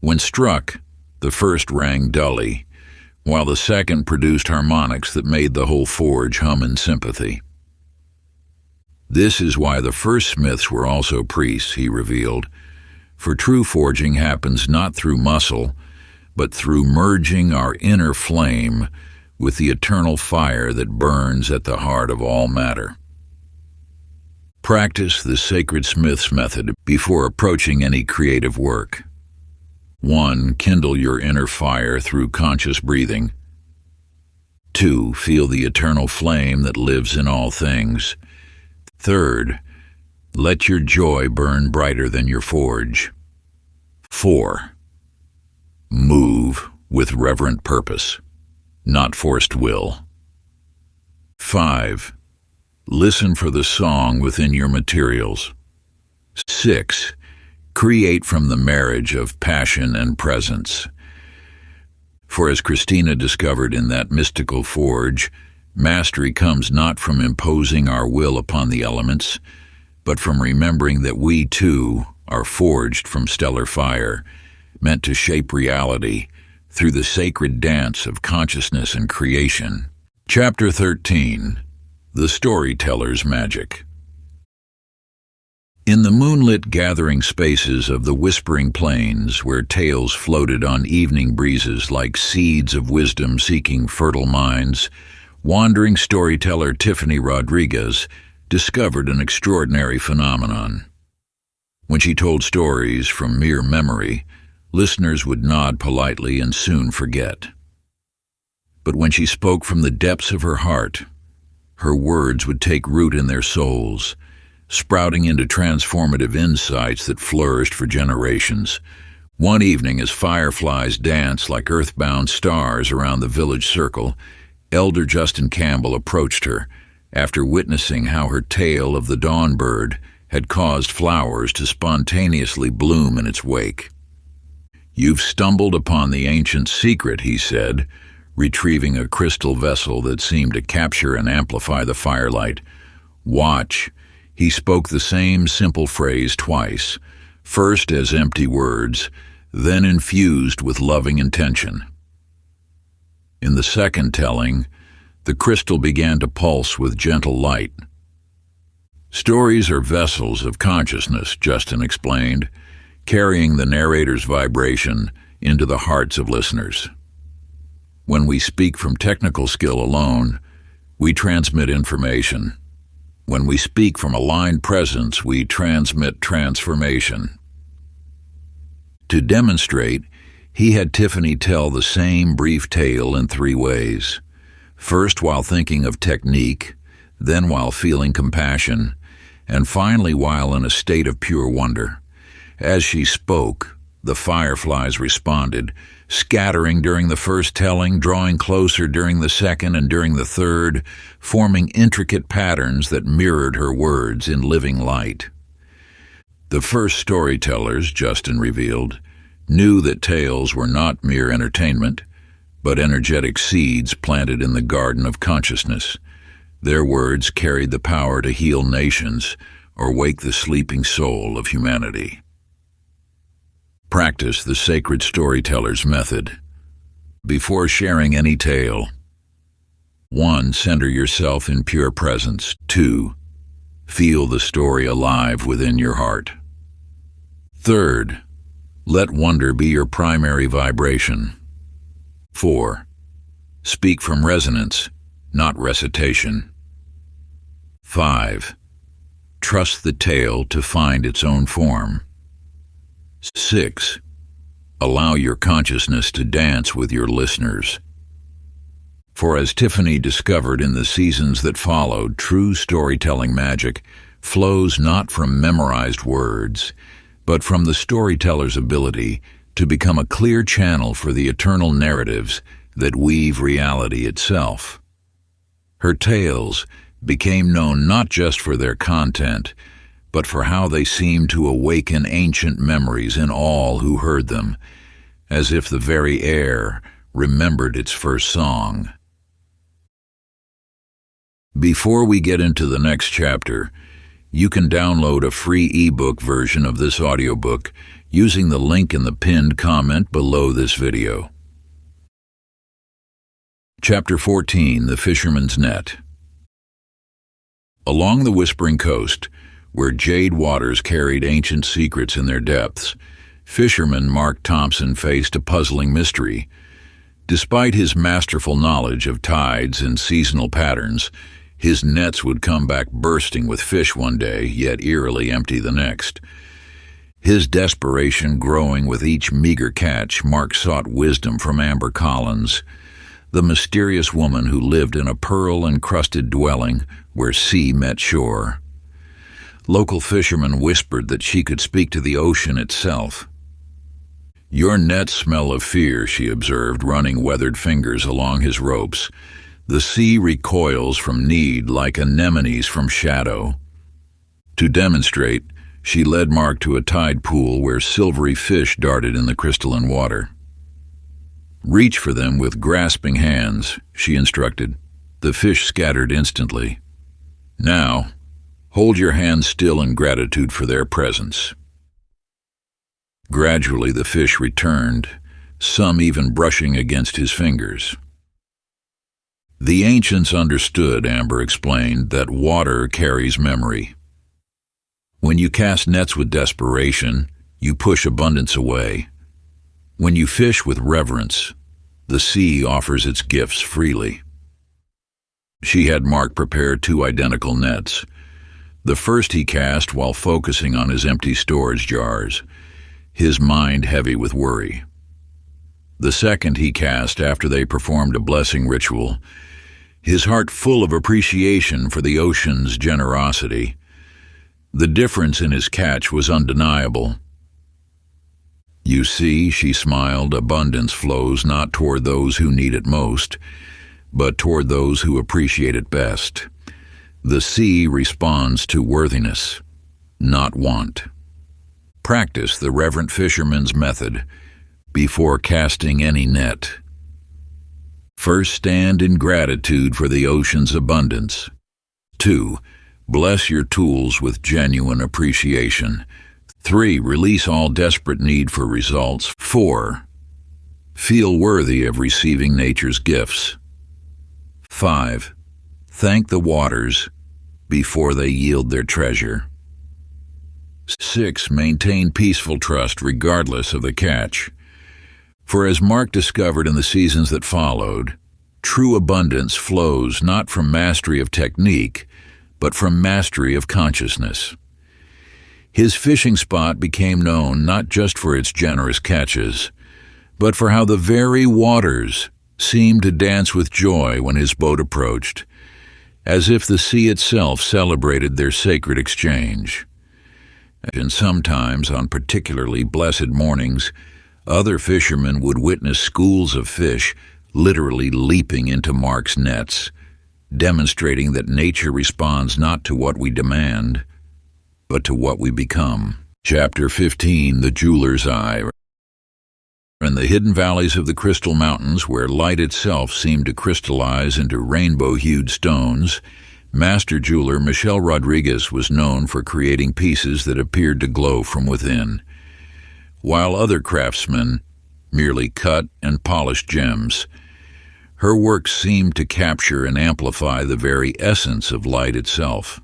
When struck, the first rang dully, while the second produced harmonics that made the whole forge hum in sympathy. This is why the first smiths were also priests, he revealed, for true forging happens not through muscle, but through merging our inner flame with the eternal fire that burns at the heart of all matter. Practice the sacred smith's method before approaching any creative work. 1. Kindle your inner fire through conscious breathing. 2. Feel the eternal flame that lives in all things. 3. Let your joy burn brighter than your forge. 4. Move with reverent purpose, not forced will. 5. Listen for the song within your materials. 6. Create from the marriage of passion and presence. For as Christina discovered in that mystical forge, mastery comes not from imposing our will upon the elements, but from remembering that we, too, are forged from stellar fire, meant to shape reality through the sacred dance of consciousness and creation. Chapter 13. The Storyteller's Magic. In the moonlit gathering spaces of the whispering plains, where tales floated on evening breezes like seeds of wisdom seeking fertile minds, wandering storyteller Tiffany Rodriguez discovered an extraordinary phenomenon. When she told stories from mere memory, listeners would nod politely and soon forget. But when she spoke from the depths of her heart, her words would take root in their souls, sprouting into transformative insights that flourished for generations. One evening, as fireflies danced like earthbound stars around the village circle, Elder Justin Campbell approached her after witnessing how her tale of the dawn bird had caused flowers to spontaneously bloom in its wake. "You've stumbled upon the ancient secret," he said, retrieving a crystal vessel that seemed to capture and amplify the firelight. "Watch." He spoke the same simple phrase twice, first as empty words, then infused with loving intention. In the second telling, the crystal began to pulse with gentle light. "Stories are vessels of consciousness," Justin explained, carrying the narrator's vibration into the hearts of listeners. When we speak from technical skill alone, we transmit information. When we speak from aligned presence, we transmit transformation. To demonstrate, he had Tiffany tell the same brief tale in 3 ways. First while thinking of technique, then while feeling compassion, and finally while in a state of pure wonder. As she spoke, the fireflies responded, scattering during the first telling, drawing closer during the second and during the third, forming intricate patterns that mirrored her words in living light. The first storytellers, Justin revealed, knew that tales were not mere entertainment, but energetic seeds planted in the garden of consciousness. Their words carried the power to heal nations or wake the sleeping soul of humanity. Practice the sacred storyteller's method. Before sharing any tale, 1. Center yourself in pure presence. 2. Feel the story alive within your heart. 3. Let wonder be your primary vibration. 4. Speak from resonance, not recitation. 5. Trust the tale to find its own form. 6. Allow your consciousness to dance with your listeners. For as Tiffany discovered in the seasons that followed, true storytelling magic flows not from memorized words, but from the storyteller's ability to become a clear channel for the eternal narratives that weave reality itself. Her tales, became known not just for their content, but for how they seemed to awaken ancient memories in all who heard them, as if the very air remembered its first song. Before we get into the next chapter, you can download a free ebook version of this audiobook using the link in the pinned comment below this video. Chapter 14, The Fisherman's Net. Along the Whispering Coast, where jade waters carried ancient secrets in their depths, fisherman Mark Thompson faced a puzzling mystery. Despite his masterful knowledge of tides and seasonal patterns, his nets would come back bursting with fish one day, yet eerily empty the next. His desperation growing with each meager catch, Mark sought wisdom from Amber Collins, the mysterious woman who lived in a pearl-encrusted dwelling where sea met shore. Local fishermen whispered that she could speak to the ocean itself. "Your nets smell of fear," she observed, running weathered fingers along his ropes. "The sea recoils from need like anemones from shadow." To demonstrate, she led Mark to a tide pool where silvery fish darted in the crystalline water. "Reach for them with grasping hands," she instructed. The fish scattered instantly. "Now, hold your hands still in gratitude for their presence." Gradually the fish returned, some even brushing against his fingers. "The ancients understood," Amber explained, "that water carries memory. When you cast nets with desperation, you push abundance away. When you fish with reverence, the sea offers its gifts freely." She had Mark prepare 2 identical nets. The first he cast while focusing on his empty storage jars, his mind heavy with worry. The second he cast after they performed a blessing ritual, his heart full of appreciation for the ocean's generosity. The difference in his catch was undeniable. "You see," she smiled, "abundance flows not toward those who need it most, but toward those who appreciate it best. The sea responds to worthiness, not want." Practice the reverent fisherman's method before casting any net. First, stand in gratitude for the ocean's abundance. 2. Bless your tools with genuine appreciation. 3. Release all desperate need for results. 4. Feel worthy of receiving nature's gifts. 5. Thank the waters before they yield their treasure. 6. Maintain peaceful trust regardless of the catch. For as Mark discovered in the seasons that followed, true abundance flows not from mastery of technique, but from mastery of consciousness. His fishing spot became known not just for its generous catches, but for how the very waters seemed to dance with joy when his boat approached, as if the sea itself celebrated their sacred exchange. And sometimes, on particularly blessed mornings, other fishermen would witness schools of fish literally leaping into Mark's nets, demonstrating that nature responds not to what we demand, but to what we become. Chapter 15, The Jeweler's Eye. In the hidden valleys of the Crystal Mountains, where light itself seemed to crystallize into rainbow-hued stones, master jeweler Michelle Rodriguez was known for creating pieces that appeared to glow from within, while other craftsmen merely cut and polished gems. Her work seemed to capture and amplify the very essence of light itself.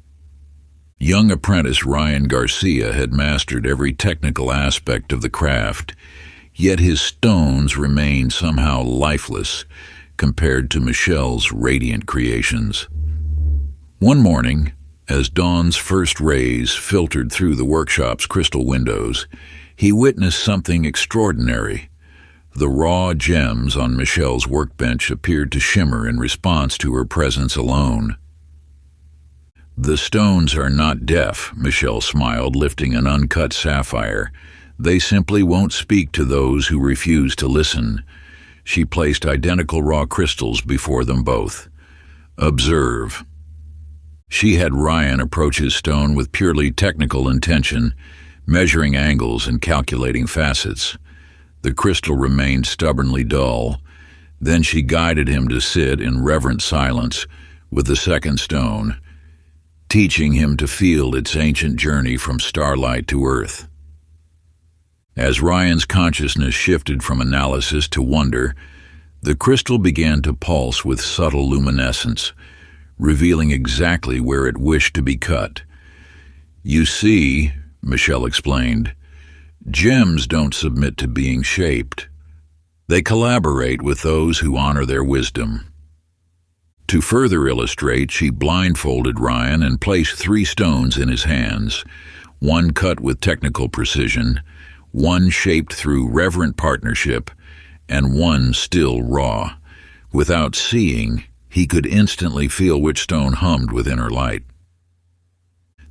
Young apprentice Ryan Garcia had mastered every technical aspect of the craft, yet his stones remained somehow lifeless compared to Michelle's radiant creations. One morning, as dawn's first rays filtered through the workshop's crystal windows, he witnessed something extraordinary. The raw gems on Michelle's workbench appeared to shimmer in response to her presence alone. "The stones are not deaf," Michelle smiled, lifting an uncut sapphire. "They simply won't speak to those who refuse to listen." She placed identical raw crystals before them both. "Observe." She had Ryan approach his stone with purely technical intention, measuring angles and calculating facets. The crystal remained stubbornly dull. Then she guided him to sit in reverent silence with the second stone, teaching him to feel its ancient journey from starlight to earth. As Ryan's consciousness shifted from analysis to wonder, the crystal began to pulse with subtle luminescence, revealing exactly where it wished to be cut. "You see," Michelle explained, "gems don't submit to being shaped. They collaborate with those who honor their wisdom." To further illustrate, she blindfolded Ryan and placed 3 stones in his hands, one cut with technical precision, one shaped through reverent partnership, and one still raw. Without seeing, he could instantly feel which stone hummed with inner light.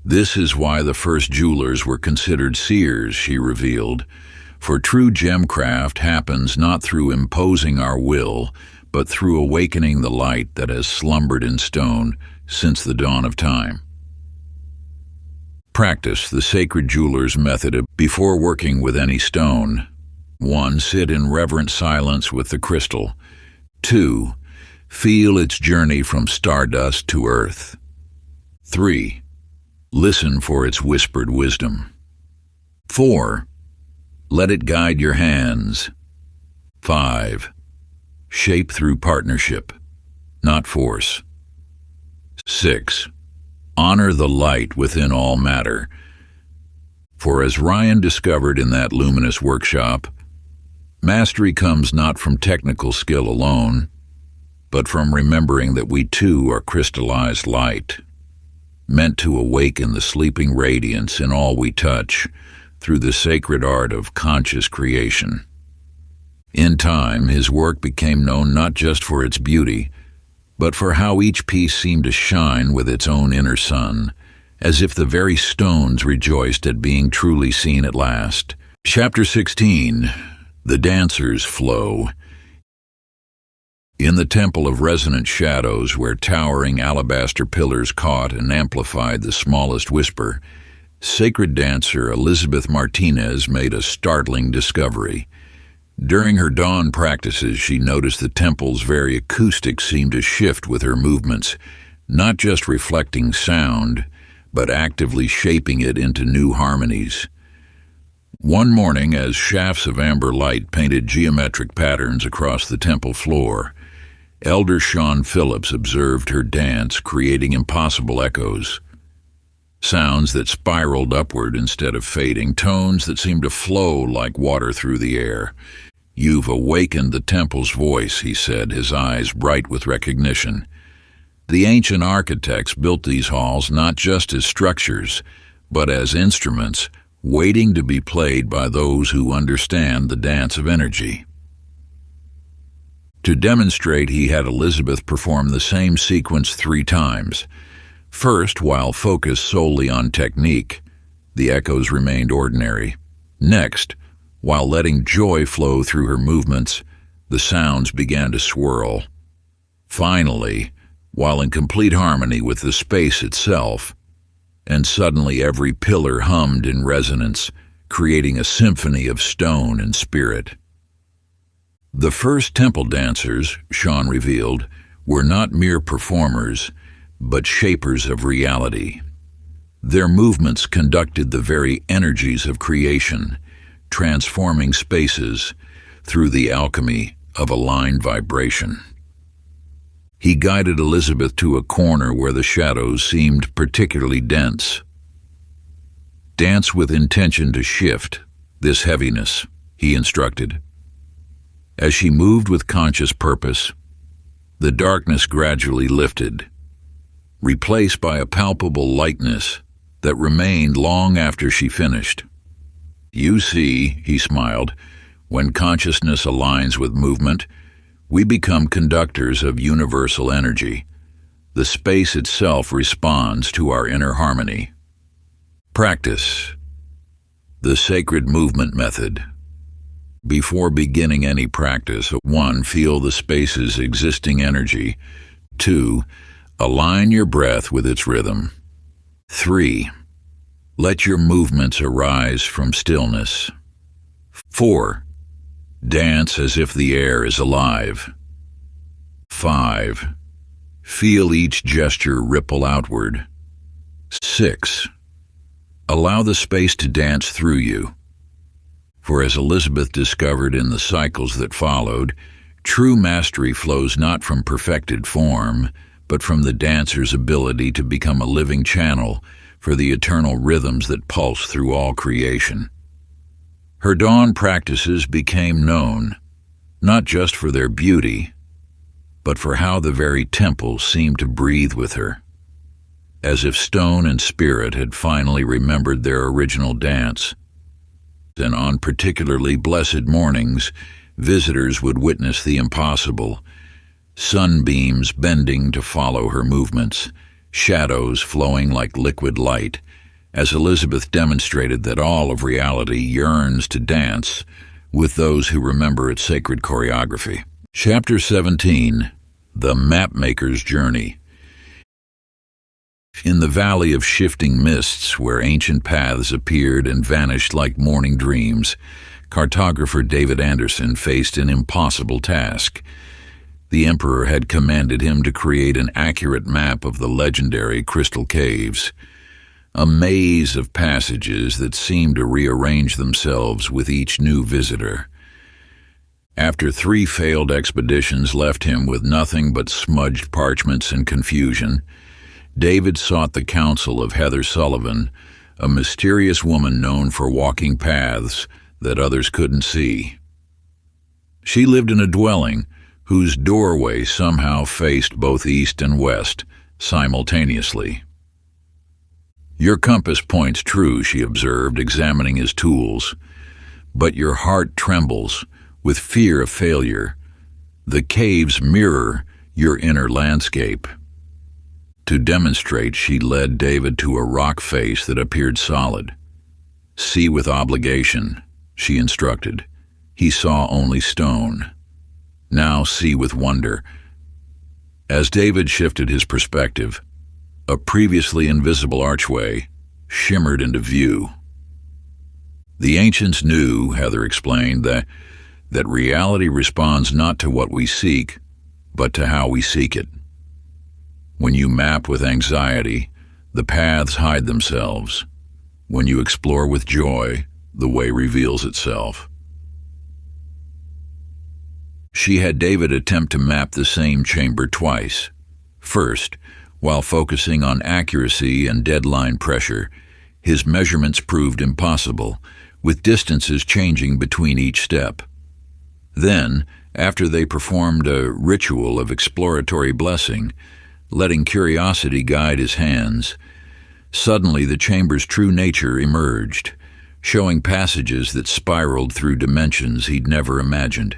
"This is why the first jewelers were considered seers," she revealed, "for true gemcraft happens not through imposing our will, but through awakening the light that has slumbered in stone since the dawn of time." Practice the sacred jeweler's method before working with any stone. 1. Sit in reverent silence with the crystal. 2. Feel its journey from stardust to earth. 3. Listen for its whispered wisdom. 4. Let it guide your hands. 5. Shape through partnership, not force. 6. Honor the light within all matter. For as Ryan discovered in that luminous workshop, mastery comes not from technical skill alone, but from remembering that we too are crystallized light, meant to awaken the sleeping radiance in all we touch through the sacred art of conscious creation. In time, his work became known not just for its beauty, but for how each piece seemed to shine with its own inner sun, as if the very stones rejoiced at being truly seen at last. Chapter 16. The Dancer's Flow. In the temple of resonant shadows, where towering alabaster pillars caught and amplified the smallest whisper, sacred dancer Elizabeth Martinez made a startling discovery. During her dawn practices, she noticed the temple's very acoustics seemed to shift with her movements, not just reflecting sound, but actively shaping it into new harmonies. One morning, as shafts of amber light painted geometric patterns across the temple floor, Elder Sean Phillips observed her dance, creating impossible echoes. Sounds that spiraled upward instead of fading, tones that seemed to flow like water through the air. "You've awakened the temple's voice," he said, his eyes bright with recognition. The ancient architects built these halls not just as structures, but as instruments, waiting to be played by those who understand the dance of energy. To demonstrate, he had Elizabeth perform the same sequence 3 times. First, while focused solely on technique, the echoes remained ordinary. Next, while letting joy flow through her movements, the sounds began to swirl. Finally, while in complete harmony with the space itself, and suddenly every pillar hummed in resonance, creating a symphony of stone and spirit. The first temple dancers, Sean revealed, were not mere performers, but shapers of reality. Their movements conducted the very energies of creation, transforming spaces through the alchemy of aligned vibration. He guided Elizabeth to a corner where the shadows seemed particularly dense. "Dance with intention to shift this heaviness," he instructed. As she moved with conscious purpose, the darkness gradually lifted, replaced by a palpable lightness that remained long after she finished. "You see," he smiled, "when consciousness aligns with movement, we become conductors of universal energy. The space itself responds to our inner harmony." Practice. The sacred movement method. Before beginning any practice, 1. Feel the space's existing energy. 2. Align your breath with its rhythm. 3. Let your movements arise from stillness. 4. Dance as if the air is alive. 5. Feel each gesture ripple outward. 6. Allow the space to dance through you. For as Elizabeth discovered in the cycles that followed, true mastery flows not from perfected form, but from the dancer's ability to become a living channel for the eternal rhythms that pulse through all creation. Her dawn practices became known, not just for their beauty, but for how the very temple seemed to breathe with her, as if stone and spirit had finally remembered their original dance. And on particularly blessed mornings, visitors would witness the impossible, sunbeams bending to follow her movements, shadows flowing like liquid light, as Elizabeth demonstrated that all of reality yearns to dance with those who remember its sacred choreography. Chapter 17. The Mapmaker's Journey. In the valley of shifting mists, where ancient paths appeared and vanished like morning dreams, cartographer David Anderson faced an impossible task. The Emperor had commanded him to create an accurate map of the legendary Crystal Caves, a maze of passages that seemed to rearrange themselves with each new visitor. After 3 failed expeditions left him with nothing but smudged parchments and confusion, David sought the counsel of Heather Sullivan, a mysterious woman known for walking paths that others couldn't see. She lived in a dwelling whose doorway somehow faced both east and west simultaneously. "Your compass points true," she observed, examining his tools, "but your heart trembles with fear of failure. The caves mirror your inner landscape." To demonstrate, she led David to a rock face that appeared solid. "See with obligation," she instructed. He saw only stone. "Now see with wonder." As David shifted his perspective, a previously invisible archway shimmered into view. "The ancients knew," Heather explained, that reality responds not to what we seek, but to how we seek it. When you map with anxiety, the paths hide themselves. When you explore with joy, the way reveals itself. She had David attempt to map the same chamber twice. First, while focusing on accuracy and deadline pressure, his measurements proved impossible, with distances changing between each step. Then, after they performed a ritual of exploratory blessing, letting curiosity guide his hands, suddenly the chamber's true nature emerged, showing passages that spiraled through dimensions he'd never imagined.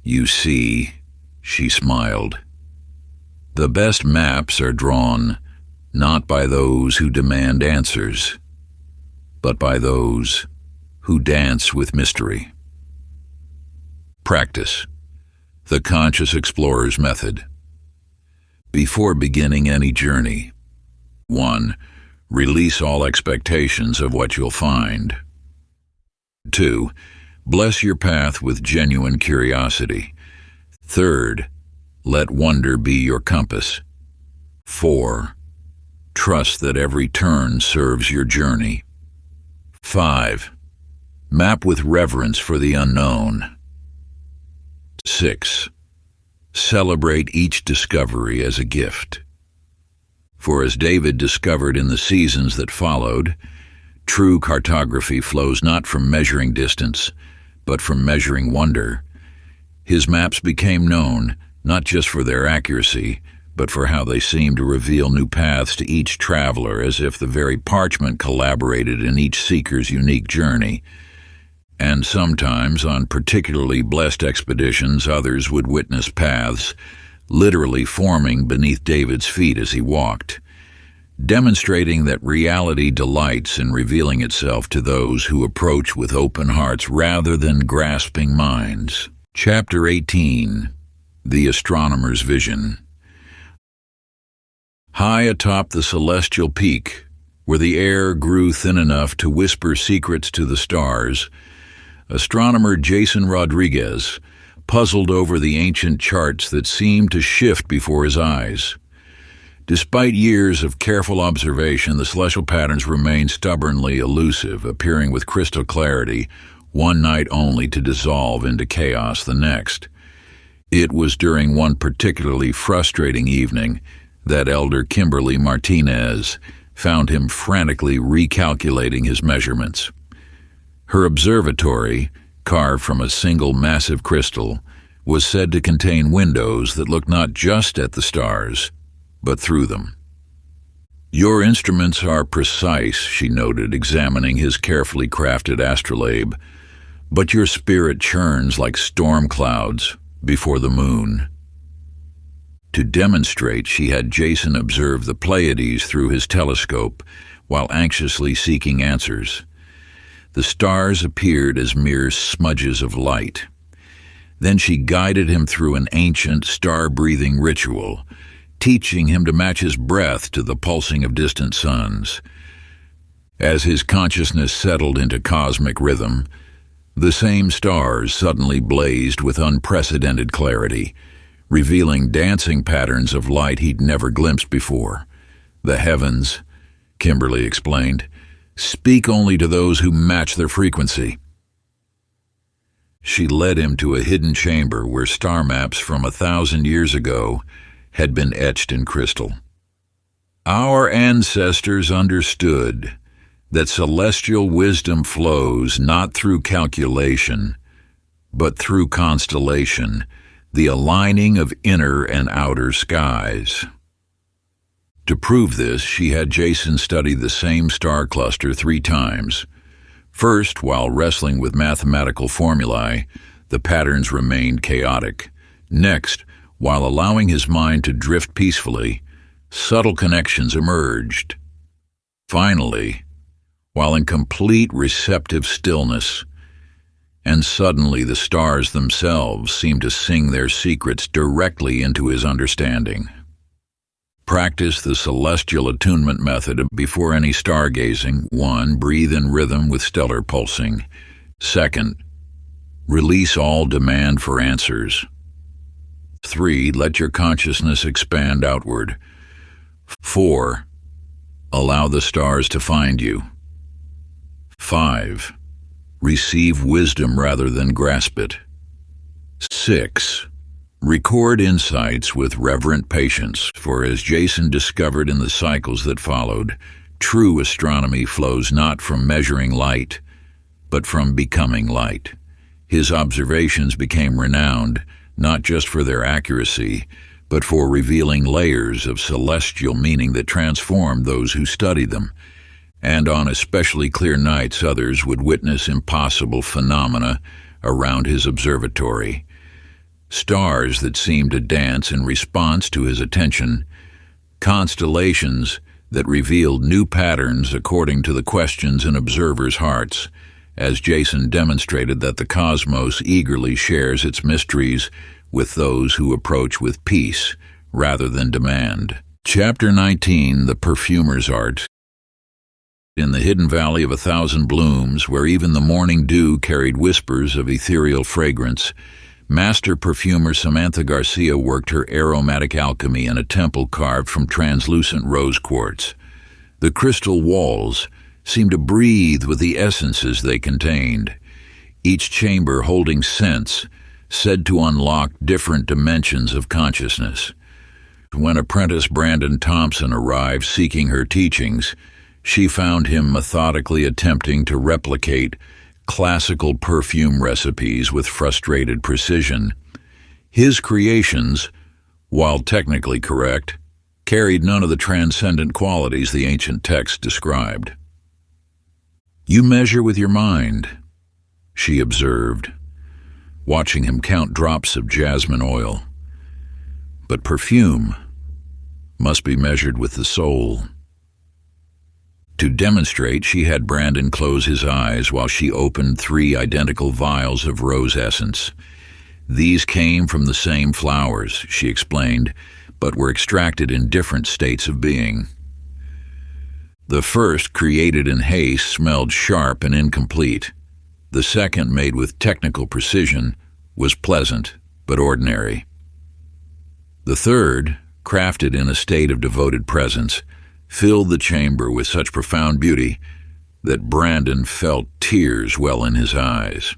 "You see," she smiled, "the best maps are drawn not by those who demand answers, but by those who dance with mystery." Practice. The Conscious Explorer's Method. Before beginning any journey, 1. Release all expectations of what you'll find. 2. Bless your path with genuine curiosity. 3. Let wonder be your compass. 4. Trust that every turn serves your journey. 5. Map with reverence for the unknown. 6. Celebrate each discovery as a gift. For as David discovered in the seasons that followed, true cartography flows not from measuring distance, but from measuring wonder. His maps became known, not just for their accuracy, but for how they seemed to reveal new paths to each traveler, as if the very parchment collaborated in each seeker's unique journey. And sometimes, on particularly blessed expeditions, others would witness paths literally forming beneath David's feet as he walked, demonstrating that reality delights in revealing itself to those who approach with open hearts rather than grasping minds. Chapter 18. The Astronomer's Vision. High atop the celestial peak, where the air grew thin enough to whisper secrets to the stars, astronomer Jason Rodriguez puzzled over the ancient charts that seemed to shift before his eyes. Despite years of careful observation, the celestial patterns remained stubbornly elusive, appearing with crystal clarity one night only to dissolve into chaos the next. It was during one particularly frustrating evening that Elder Kimberly Martinez found him frantically recalculating his measurements. Her observatory, carved from a single massive crystal, was said to contain windows that looked not just at the stars, but through them. "Your instruments are precise," she noted, examining his carefully crafted astrolabe, "but your spirit churns like storm clouds before the moon." To demonstrate, she had Jason observe the Pleiades through his telescope while anxiously seeking answers. The stars appeared as mere smudges of light. Then she guided him through an ancient star-breathing ritual, teaching him to match his breath to the pulsing of distant suns. As his consciousness settled into cosmic rhythm, the same stars suddenly blazed with unprecedented clarity, revealing dancing patterns of light he'd never glimpsed before. "The heavens," Kimberly explained, "speak only to those who match their frequency." She led him to a hidden chamber where star maps from 1,000 years ago had been etched in crystal. "Our ancestors understood that celestial wisdom flows not through calculation, but through constellation, the aligning of inner and outer skies." To prove this, she had Jason study the same star cluster 3 times. First, while wrestling with mathematical formulae, the patterns remained chaotic. Next, while allowing his mind to drift peacefully, subtle connections emerged. Finally, while in complete receptive stillness, and suddenly the stars themselves seemed to sing their secrets directly into his understanding. Practice the celestial attunement method before any stargazing. 1. Breathe in rhythm with stellar pulsing. 2. Release all demand for answers. 3. Let your consciousness expand outward. 4. Allow the stars to find you. 5. Receive wisdom rather than grasp it. 6. Record insights with reverent patience, for as Jason discovered in the cycles that followed, true astronomy flows not from measuring light, but from becoming light. His observations became renowned, not just for their accuracy, but for revealing layers of celestial meaning that transformed those who studied them. And on especially clear nights, others would witness impossible phenomena around his observatory. Stars that seemed to dance in response to his attention, constellations that revealed new patterns according to the questions in observers' hearts, as Jason demonstrated that the cosmos eagerly shares its mysteries with those who approach with peace rather than demand. Chapter 19, The Perfumer's Art. In the hidden valley of 1,000 blooms, where even the morning dew carried whispers of ethereal fragrance, master perfumer Samantha Garcia worked her aromatic alchemy in a temple carved from translucent rose quartz. The crystal walls seemed to breathe with the essences they contained, each chamber holding scents said to unlock different dimensions of consciousness. When apprentice Brandon Thompson arrived seeking her teachings, she found him methodically attempting to replicate classical perfume recipes with frustrated precision. His creations, while technically correct, carried none of the transcendent qualities the ancient texts described. "You measure with your mind," she observed, watching him count drops of jasmine oil. "But perfume must be measured with the soul." To demonstrate, she had Brandon close his eyes while she opened 3 identical vials of rose essence. "These came from the same flowers," she explained, but were extracted in different states of being. The first, created in haste, smelled sharp and incomplete. The second, made with technical precision, was pleasant but ordinary. The third, crafted in a state of devoted presence, filled the chamber with such profound beauty that Brandon felt tears well in his eyes.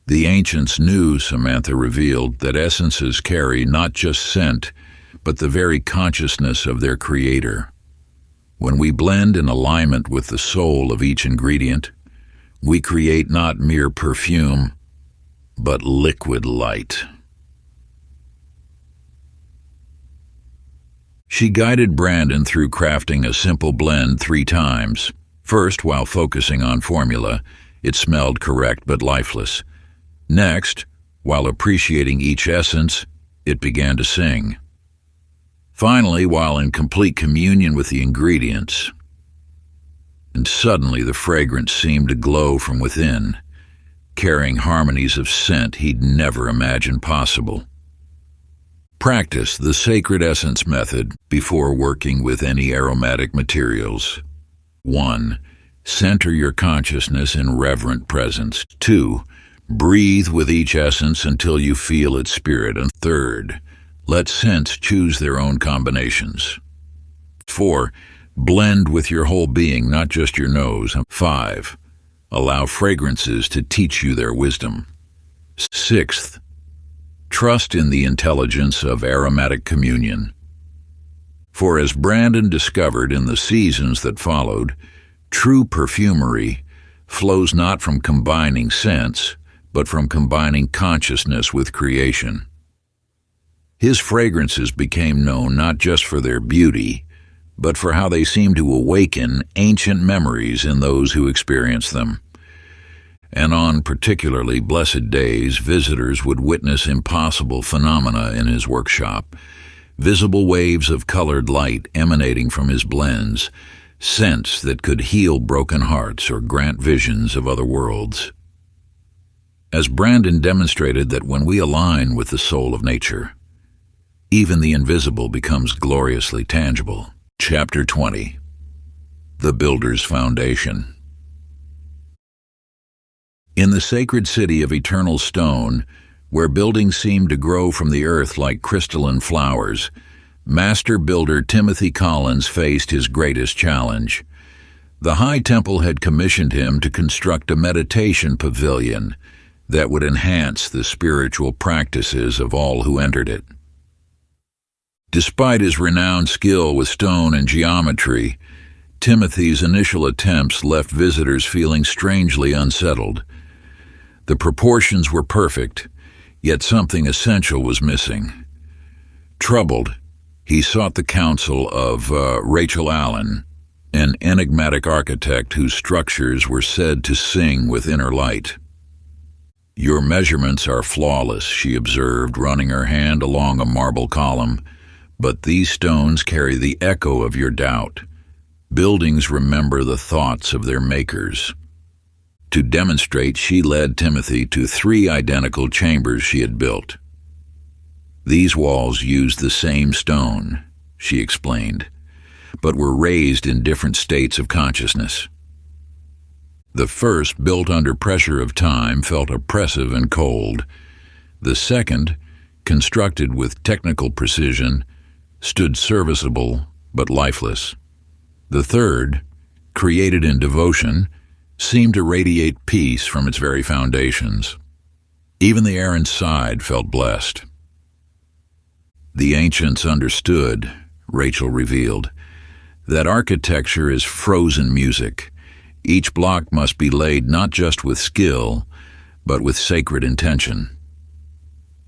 The ancients knew, Samantha revealed, that essences carry not just scent, but the very consciousness of their creator. When we blend in alignment with the soul of each ingredient, we create not mere perfume, but liquid light. She guided Brandon through crafting a simple blend 3 times. First, while focusing on formula, it smelled correct but lifeless. Next, while appreciating each essence, it began to sing. Finally, while in complete communion with the ingredients, and suddenly the fragrance seemed to glow from within, carrying harmonies of scent he'd never imagined possible. Practice the sacred essence method before working with any aromatic materials. 1. Center your consciousness in reverent presence. 2. Breathe with each essence until you feel its spirit. And 3rd, let scents choose their own combinations. 4. Blend with your whole being, not just your nose. 5. Allow fragrances to teach you their wisdom. 6th, trust in the intelligence of aromatic communion. For as Brandon discovered in the seasons that followed, true perfumery flows not from combining scents, but from combining consciousness with creation. His fragrances became known not just for their beauty, but for how they seemed to awaken ancient memories in those who experienced them. And on particularly blessed days, visitors would witness impossible phenomena in his workshop, visible waves of colored light emanating from his blends, scents that could heal broken hearts or grant visions of other worlds. As Brandon demonstrated that when we align with the soul of nature, even the invisible becomes gloriously tangible. Chapter 20. The Builder's Foundation. In the sacred city of eternal stone, where buildings seemed to grow from the earth like crystalline flowers, master builder Timothy Collins faced his greatest challenge. The High Temple had commissioned him to construct a meditation pavilion that would enhance the spiritual practices of all who entered it. Despite his renowned skill with stone and geometry, Timothy's initial attempts left visitors feeling strangely unsettled. The proportions were perfect, yet something essential was missing. Troubled, he sought the counsel of Rachel Allen, an enigmatic architect whose structures were said to sing with inner light. "Your measurements are flawless," she observed, running her hand along a marble column, "but these stones carry the echo of your doubt. Buildings remember the thoughts of their makers." To demonstrate, she led Timothy to 3 identical chambers she had built. These walls used the same stone, she explained, but were raised in different states of consciousness. The first, built under pressure of time, felt oppressive and cold. The second, constructed with technical precision, stood serviceable but lifeless. The third, created in devotion, seemed to radiate peace from its very foundations. Even the air inside felt blessed. The ancients understood, Rachel revealed, that architecture is frozen music. Each block must be laid not just with skill, but with sacred intention.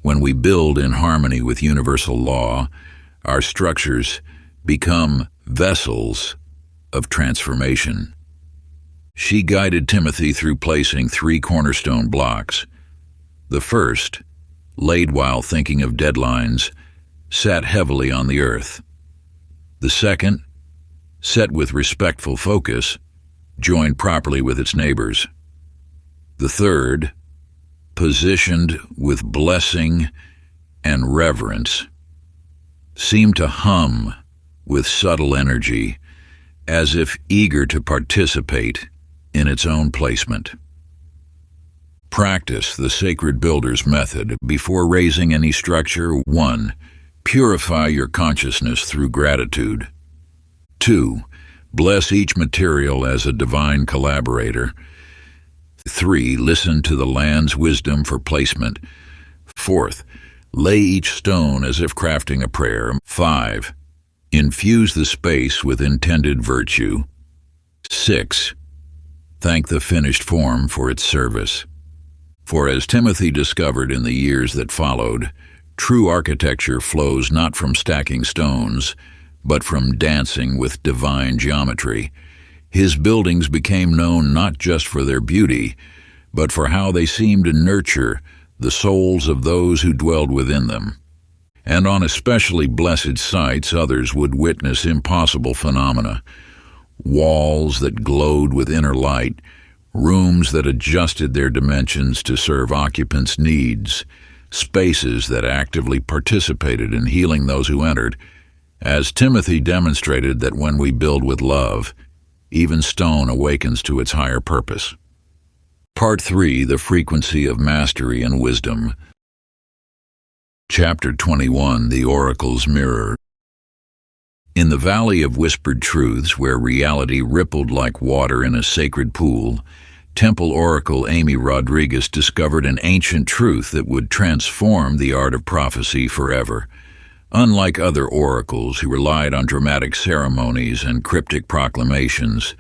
When we build in harmony with universal law, our structures become vessels of transformation. She guided Timothy through placing 3 cornerstone blocks. The first, laid while thinking of deadlines, sat heavily on the earth. The second, set with respectful focus, joined properly with its neighbors. The third, positioned with blessing and reverence, seemed to hum with subtle energy, as if eager to participate in its own placement. Practice the sacred builder's method before raising any structure. 1. Purify your consciousness through gratitude. 2. Bless each material as a divine collaborator. 3. Listen to the land's wisdom for placement. 4th, lay each stone as if crafting a prayer. 5. Infuse the space with intended virtue. 6. Thank the finished form for its service. For as Timothy discovered in the years that followed, true architecture flows not from stacking stones, but from dancing with divine geometry. His buildings became known not just for their beauty, but for how they seemed to nurture the souls of those who dwelled within them. And on especially blessed sites, others would witness impossible phenomena: walls that glowed with inner light, rooms that adjusted their dimensions to serve occupants' needs, spaces that actively participated in healing those who entered, as Timothy demonstrated that when we build with love, even stone awakens to its higher purpose. Part 3. The Frequency of Mastery and Wisdom. Chapter 21. The Oracle's Mirror. In the Valley of Whispered Truths, where reality rippled like water in a sacred pool, Temple Oracle Amy Rodriguez discovered an ancient truth that would transform the art of prophecy forever. Unlike other oracles who relied on dramatic ceremonies and cryptic proclamations,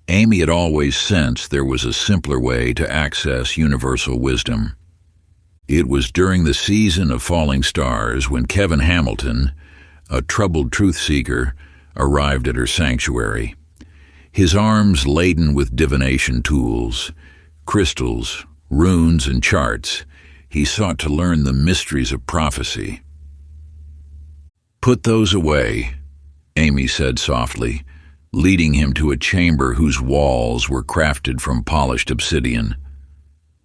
Amy had always sensed there was a simpler way to access universal wisdom. It was during the season of falling stars when Kevin Hamilton, a troubled truth-seeker, arrived at her sanctuary. His arms laden with divination tools, crystals, runes, and charts, he sought to learn the mysteries of prophecy. "Put those away," Amy said softly, leading him to a chamber whose walls were crafted from polished obsidian.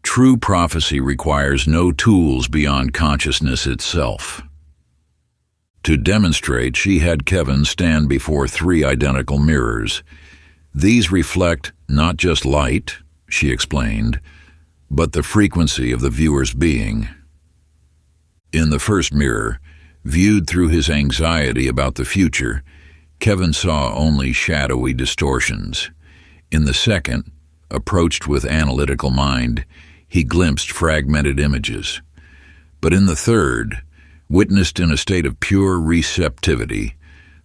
True prophecy requires no tools beyond consciousness itself. To demonstrate, she had Kevin stand before 3 identical mirrors. "These reflect not just light," she explained, "but the frequency of the viewer's being." In the first mirror, viewed through his anxiety about the future, Kevin saw only shadowy distortions. In the second, approached with analytical mind, he glimpsed fragmented images. But in the third, witnessed in a state of pure receptivity,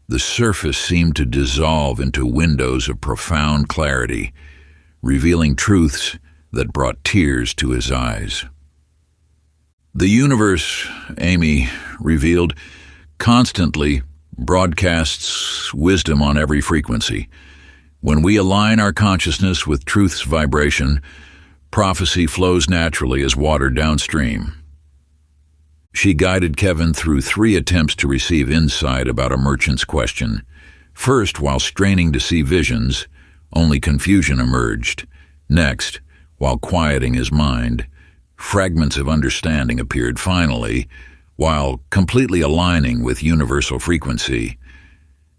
the surface seemed to dissolve into windows of profound clarity, revealing truths that brought tears to his eyes. "The universe," Amy revealed, "constantly broadcasts wisdom on every frequency. When we align our consciousness with truth's vibration, prophecy flows naturally as water downstream." She guided Kevin through 3 attempts to receive insight about a merchant's question. First, while straining to see visions, only confusion emerged. Next, while quieting his mind, fragments of understanding appeared. Finally, while completely aligning with universal frequency,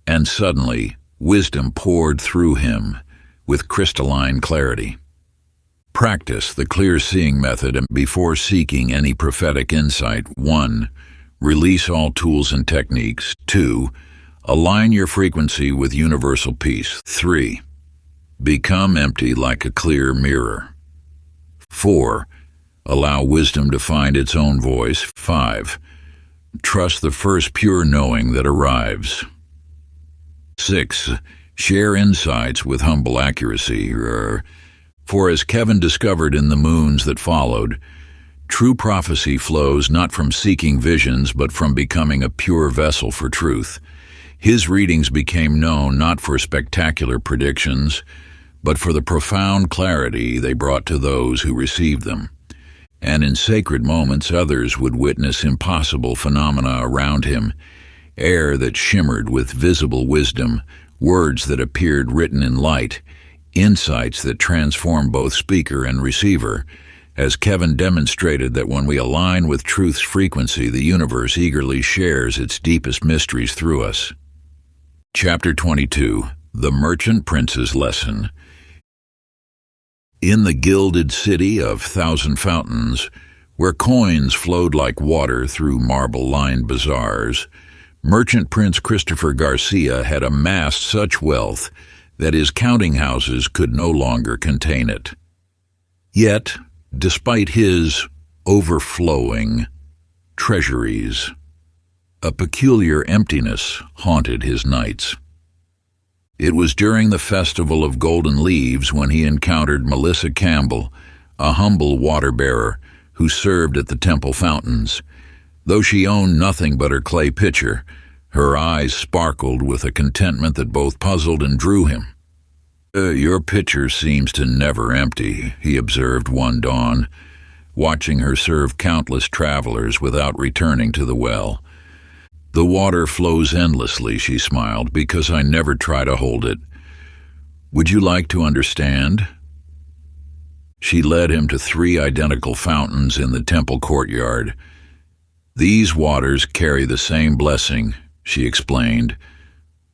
and suddenly wisdom poured through him with crystalline clarity. Practice the clear-seeing method before seeking any prophetic insight. 1. Release all tools and techniques. 2. Align your frequency with universal peace. 3. Become empty like a clear mirror. 4. Allow wisdom to find its own voice. 5. Trust the first pure knowing that arrives. 6. Share insights with humble accuracy. For as Kevin discovered in the moons that followed, true prophecy flows not from seeking visions but from becoming a pure vessel for truth. His readings became known not for spectacular predictions, but for the profound clarity they brought to those who received them. And in sacred moments, others would witness impossible phenomena around him: air that shimmered with visible wisdom, words that appeared written in light, insights that transformed both speaker and receiver, as Kevin demonstrated that when we align with truth's frequency, the universe eagerly shares its deepest mysteries through us. Chapter 22. The Merchant Prince's Lesson. In the gilded city of Thousand Fountains, where coins flowed like water through marble-lined bazaars, Merchant Prince Christopher Garcia had amassed such wealth that his counting houses could no longer contain it. Yet, despite his overflowing treasuries, a peculiar emptiness haunted his nights. It was during the Festival of Golden Leaves when he encountered Melissa Campbell, a humble water-bearer who served at the temple fountains. Though she owned nothing but her clay pitcher, her eyes sparkled with a contentment that both puzzled and drew him. Your pitcher seems to never empty," he observed one dawn, watching her serve countless travelers without returning to the well. "The water flows endlessly," she smiled, "because I never try to hold it. Would you like to understand?" She led him to 3 identical fountains in the temple courtyard. "These waters carry the same blessing," she explained,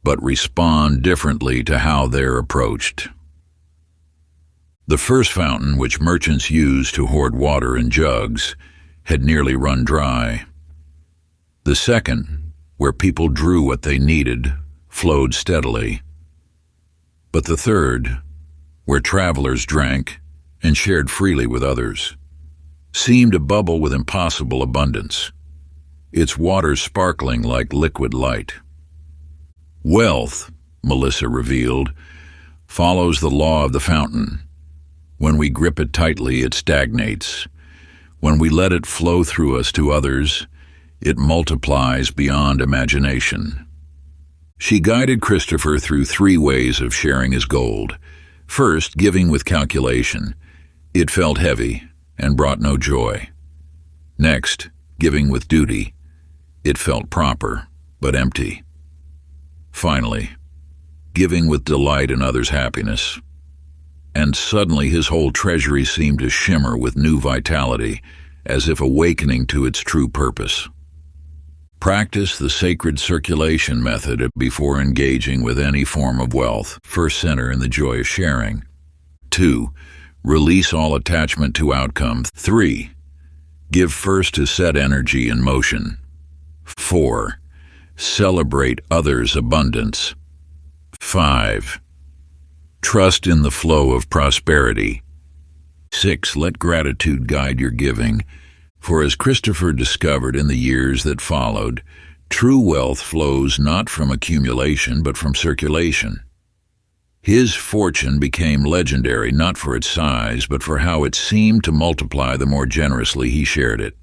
"but respond differently to how they're approached." The first fountain, which merchants used to hoard water in jugs, had nearly run dry. The second, where people drew what they needed, flowed steadily. But the third, where travelers drank and shared freely with others, seemed to bubble with impossible abundance, its waters sparkling like liquid light. "Wealth," Melissa revealed, "follows the law of the fountain. When we grip it tightly, it stagnates. When we let it flow through us to others, it multiplies beyond imagination." She guided Christopher through 3 ways of sharing his gold. First, giving with calculation. It felt heavy and brought no joy. Next, giving with duty. It felt proper, but empty. Finally, giving with delight in others' happiness. And suddenly his whole treasury seemed to shimmer with new vitality, as if awakening to its true purpose. Practice the sacred circulation method before engaging with any form of wealth. First, center in the joy of sharing. 2. Release all attachment to outcome. 3. Give first to set energy in motion. 4. Celebrate others' abundance. 5. Trust in the flow of prosperity. 6. Let gratitude guide your giving. For as Christopher discovered in the years that followed, true wealth flows not from accumulation but from circulation. His fortune became legendary not for its size but for how it seemed to multiply the more generously he shared it.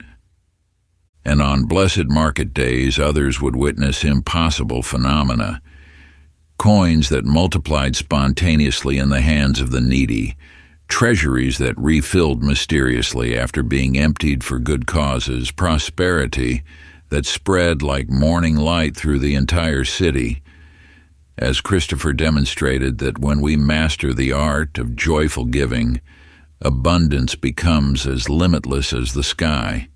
And on blessed market days, others would witness impossible phenomena. Coins that multiplied spontaneously in the hands of the needy, treasuries that refilled mysteriously after being emptied for good causes, prosperity that spread like morning light through the entire city. As Christopher demonstrated that when we master the art of joyful giving, abundance becomes as limitless as the sky.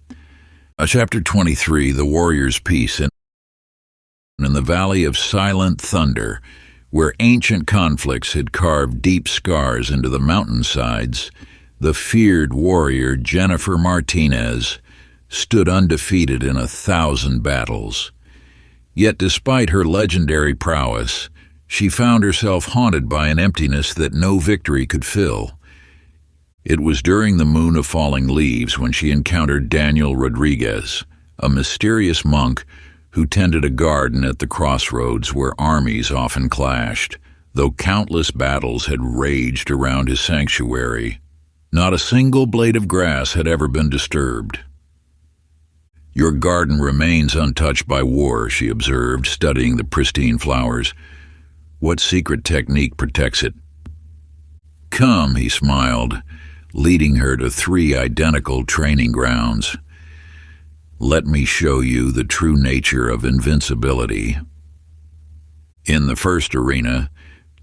Chapter 23, The Warrior's Peace. In the Valley of Silent Thunder, where ancient conflicts had carved deep scars into the mountainsides, the feared warrior Jennifer Martinez stood undefeated in 1,000 battles. Yet despite her legendary prowess, she found herself haunted by an emptiness that no victory could fill. It was during the Moon of Falling Leaves when she encountered Daniel Rodriguez, a mysterious monk who tended a garden at the crossroads where armies often clashed. Though countless battles had raged around his sanctuary, not a single blade of grass had ever been disturbed. "Your garden remains untouched by war," she observed, studying the pristine flowers. "What secret technique protects it?" "Come," he smiled, leading her to 3 identical training grounds. "Let me show you the true nature of invincibility." In the first arena,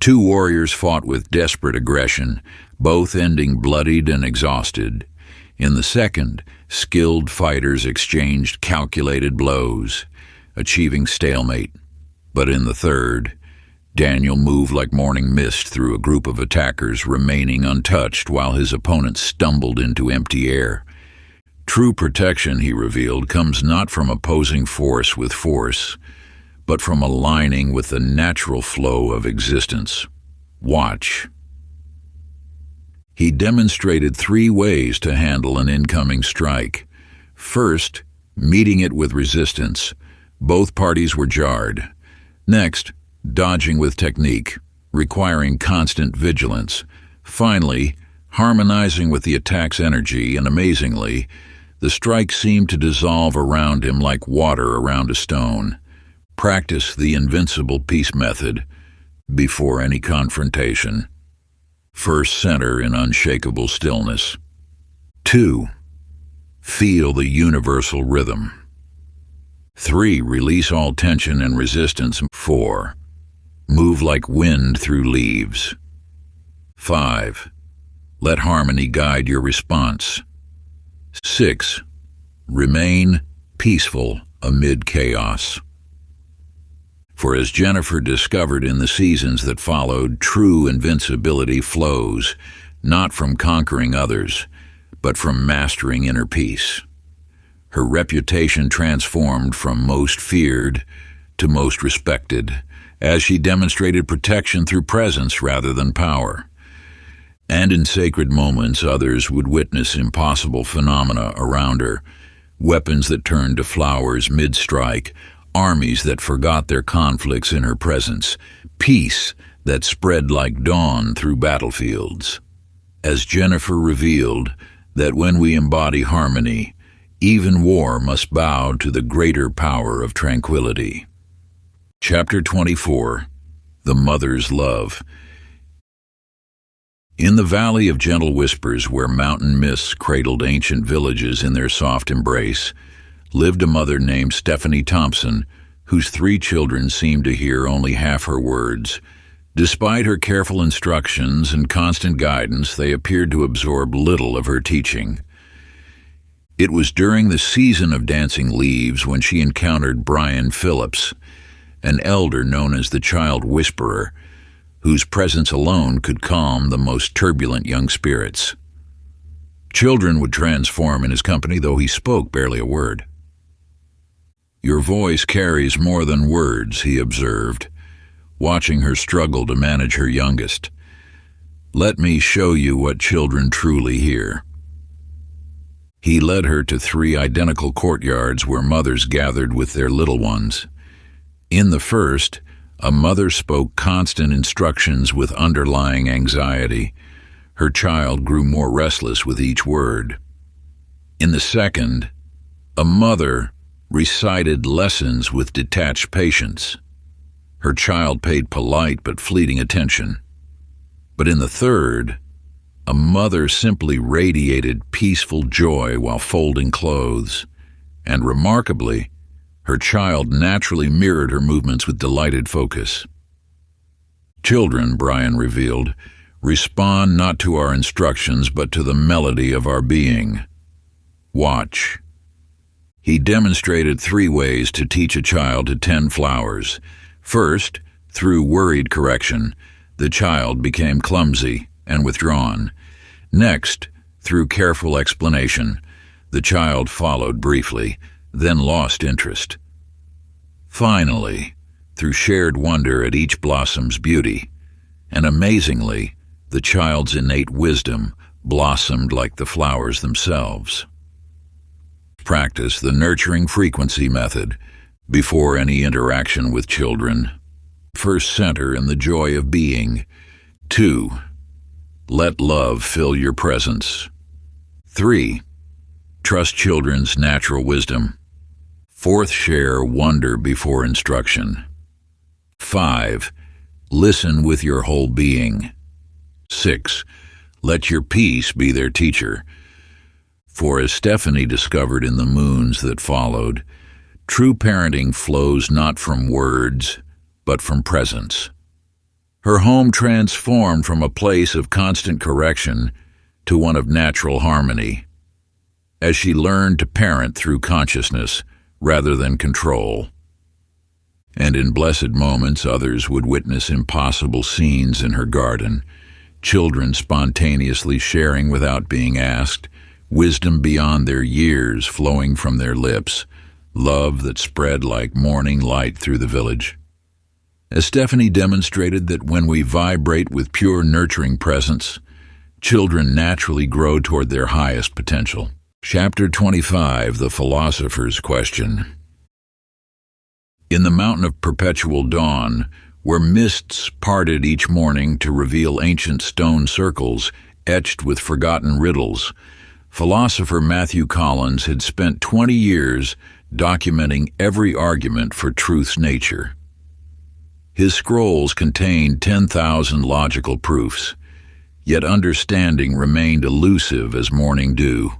2 warriors fought with desperate aggression, both ending bloodied and exhausted. In the second, skilled fighters exchanged calculated blows, achieving stalemate. But in the third, Daniel moved like morning mist through a group of attackers, remaining untouched while his opponents stumbled into empty air. True protection, he revealed, comes not from opposing force with force, but from aligning with the natural flow of existence. Watch. He demonstrated 3 ways to handle an incoming strike. First, meeting it with resistance. Both parties were jarred. Next, dodging with technique, requiring constant vigilance. Finally, harmonizing with the attack's energy, and amazingly, the strike seemed to dissolve around him like water around a stone. Practice the invincible peace method before any confrontation. First, center in unshakable stillness. 2. Feel the universal rhythm. 3. Release all tension and resistance. 4. Move like wind through leaves. 5. Let harmony guide your response. 6. Remain peaceful amid chaos. For as Jennifer discovered in the seasons that followed, true invincibility flows not from conquering others, but from mastering inner peace. Her reputation transformed from most feared to most respected, as she demonstrated protection through presence rather than power. And in sacred moments, others would witness impossible phenomena around her, weapons that turned to flowers mid-strike, armies that forgot their conflicts in her presence, peace that spread like dawn through battlefields. As Jennifer revealed, that when we embody harmony, even war must bow to the greater power of tranquility. Chapter 24. The Mother's Love. In the Valley of Gentle Whispers, where mountain mists cradled ancient villages in their soft embrace, lived a mother named Stephanie Thompson, whose 3 children seemed to hear only half her words. Despite her careful instructions and constant guidance, they appeared to absorb little of her teaching. It was during the season of dancing leaves when she encountered Brian Phillips, an elder known as the Child Whisperer, whose presence alone could calm the most turbulent young spirits. Children would transform in his company, though he spoke barely a word. "Your voice carries more than words," he observed, watching her struggle to manage her youngest. "Let me show you what children truly hear." He led her to 3 identical courtyards where mothers gathered with their little ones. In the first, a mother spoke constant instructions with underlying anxiety. Her child grew more restless with each word. In the second, a mother recited lessons with detached patience. Her child paid polite but fleeting attention. But in the third, a mother simply radiated peaceful joy while folding clothes, and remarkably, her child naturally mirrored her movements with delighted focus. Children, Brian revealed, respond not to our instructions but to the melody of our being. Watch. He demonstrated 3 ways to teach a child to tend flowers. First, through worried correction, the child became clumsy and withdrawn. Next, through careful explanation, the child followed briefly, then lost interest. Finally, through shared wonder at each blossom's beauty, and amazingly, the child's innate wisdom blossomed like the flowers themselves. Practice the nurturing frequency method before any interaction with children. First, center in the joy of being. 2. Let love fill your presence. 3. Trust children's natural wisdom. 4th, share wonder before instruction. 5. Listen with your whole being. 6. Let your peace be their teacher. For as Stephanie discovered in the moons that followed, true parenting flows not from words, but from presence. Her home transformed from a place of constant correction to one of natural harmony, as she learned to parent through consciousness rather than control. And in blessed moments, others would witness impossible scenes in her garden, children spontaneously sharing without being asked, wisdom beyond their years flowing from their lips, love that spread like morning light through the village. As Stephanie demonstrated that when we vibrate with pure nurturing presence, children naturally grow toward their highest potential. Chapter 25, The Philosopher's Question. In the mountain of perpetual dawn, where mists parted each morning to reveal ancient stone circles etched with forgotten riddles, philosopher Matthew Collins had spent 20 years documenting every argument for truth's nature. His scrolls contained 10,000 logical proofs, yet understanding remained elusive as morning dew.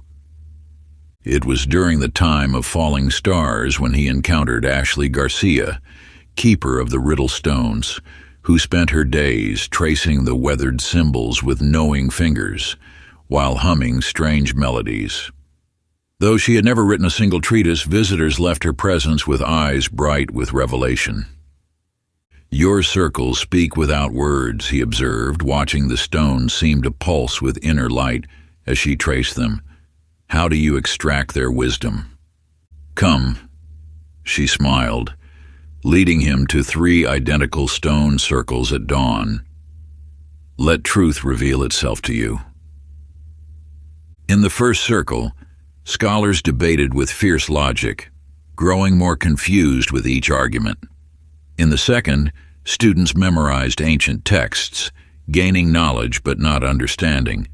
It was during the time of falling stars when he encountered Ashley Garcia, keeper of the riddle stones, who spent her days tracing the weathered symbols with knowing fingers, while humming strange melodies. Though she had never written a single treatise, visitors left her presence with eyes bright with revelation. "Your circles speak without words," he observed, watching the stones seem to pulse with inner light as she traced them. "How do you extract their wisdom?" "Come," she smiled, leading him to 3 identical stone circles at dawn. "Let truth reveal itself to you." In the first circle, scholars debated with fierce logic, growing more confused with each argument. In the second, students memorized ancient texts, gaining knowledge but not understanding.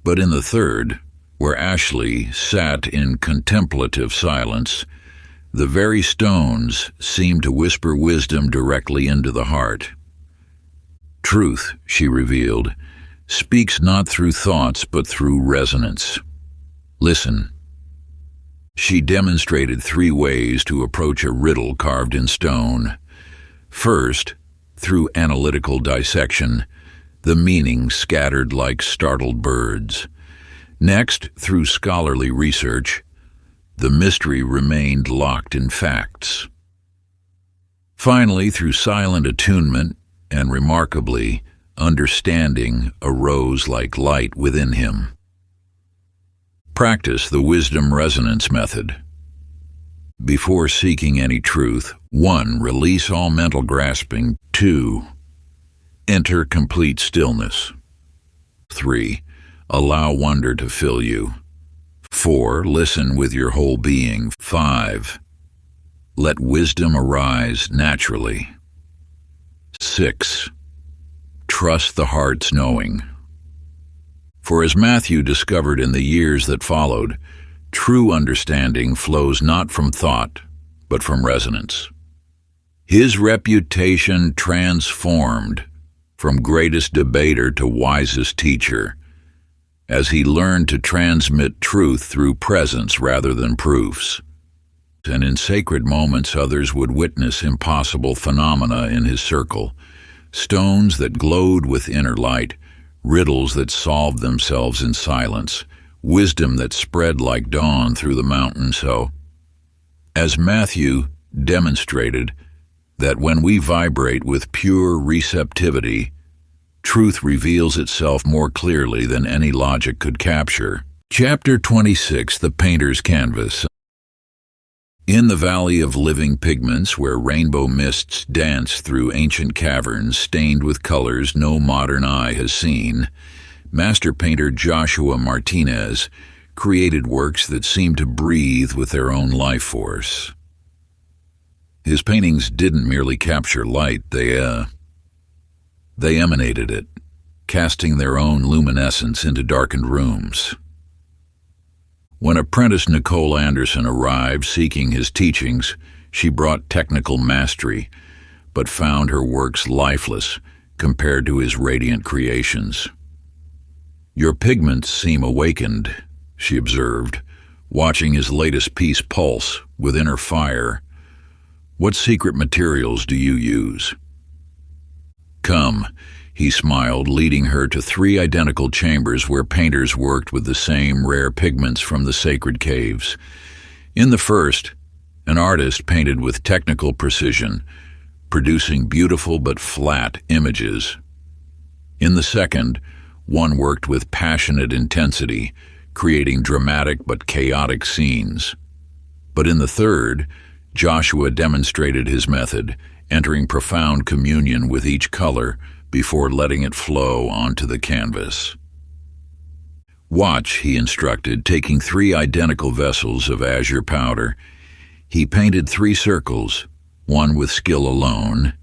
But in the third, where Ashley sat in contemplative silence, the very stones seemed to whisper wisdom directly into the heart. "Truth," she revealed, "speaks not through thoughts but through resonance. Listen." She demonstrated 3 ways to approach a riddle carved in stone. First, through analytical dissection, the meaning scattered like startled birds. Next, through scholarly research, the mystery remained locked in facts. Finally, through silent attunement, and remarkably, understanding arose like light within him. Practice the wisdom resonance method. Before seeking any truth, 1. Release all mental grasping. 2. Enter complete stillness. 3. Allow wonder to fill you. 4. Listen with your whole being. 5. Let wisdom arise naturally. 6. Trust the heart's knowing. For as Matthew discovered in the years that followed, true understanding flows not from thought, but from resonance. His reputation transformed from greatest debater to wisest teacher, as he learned to transmit truth through presence rather than proofs. And in sacred moments, others would witness impossible phenomena in his circle, stones that glowed with inner light, riddles that solved themselves in silence, wisdom that spread like dawn through the mountain. So, as Matthew demonstrated, that when we vibrate with pure receptivity, truth reveals itself more clearly than any logic could capture. Chapter 26, The Painter's Canvas. In the valley of living pigments, where rainbow mists dance through ancient caverns stained with colors no modern eye has seen, master painter Joshua Martinez created works that seemed to breathe with their own life force. His paintings didn't merely capture light, they emanated it, casting their own luminescence into darkened rooms. When apprentice Nicole Anderson arrived seeking his teachings, she brought technical mastery, but found her works lifeless compared to his radiant creations. "Your pigments seem awakened," she observed, watching his latest piece pulse with inner fire. "What secret materials do you use?" "Come," He smiled, leading her to 3 identical chambers where painters worked with the same rare pigments from the sacred caves. In the first, an artist painted with technical precision, producing beautiful but flat images. In the second, one worked with passionate intensity, creating dramatic but chaotic scenes. But in the third, Joshua demonstrated his method, entering profound communion with each color before letting it flow onto the canvas. "Watch," he instructed, taking 3 identical vessels of azure powder. He painted 3 circles, one with skill alone.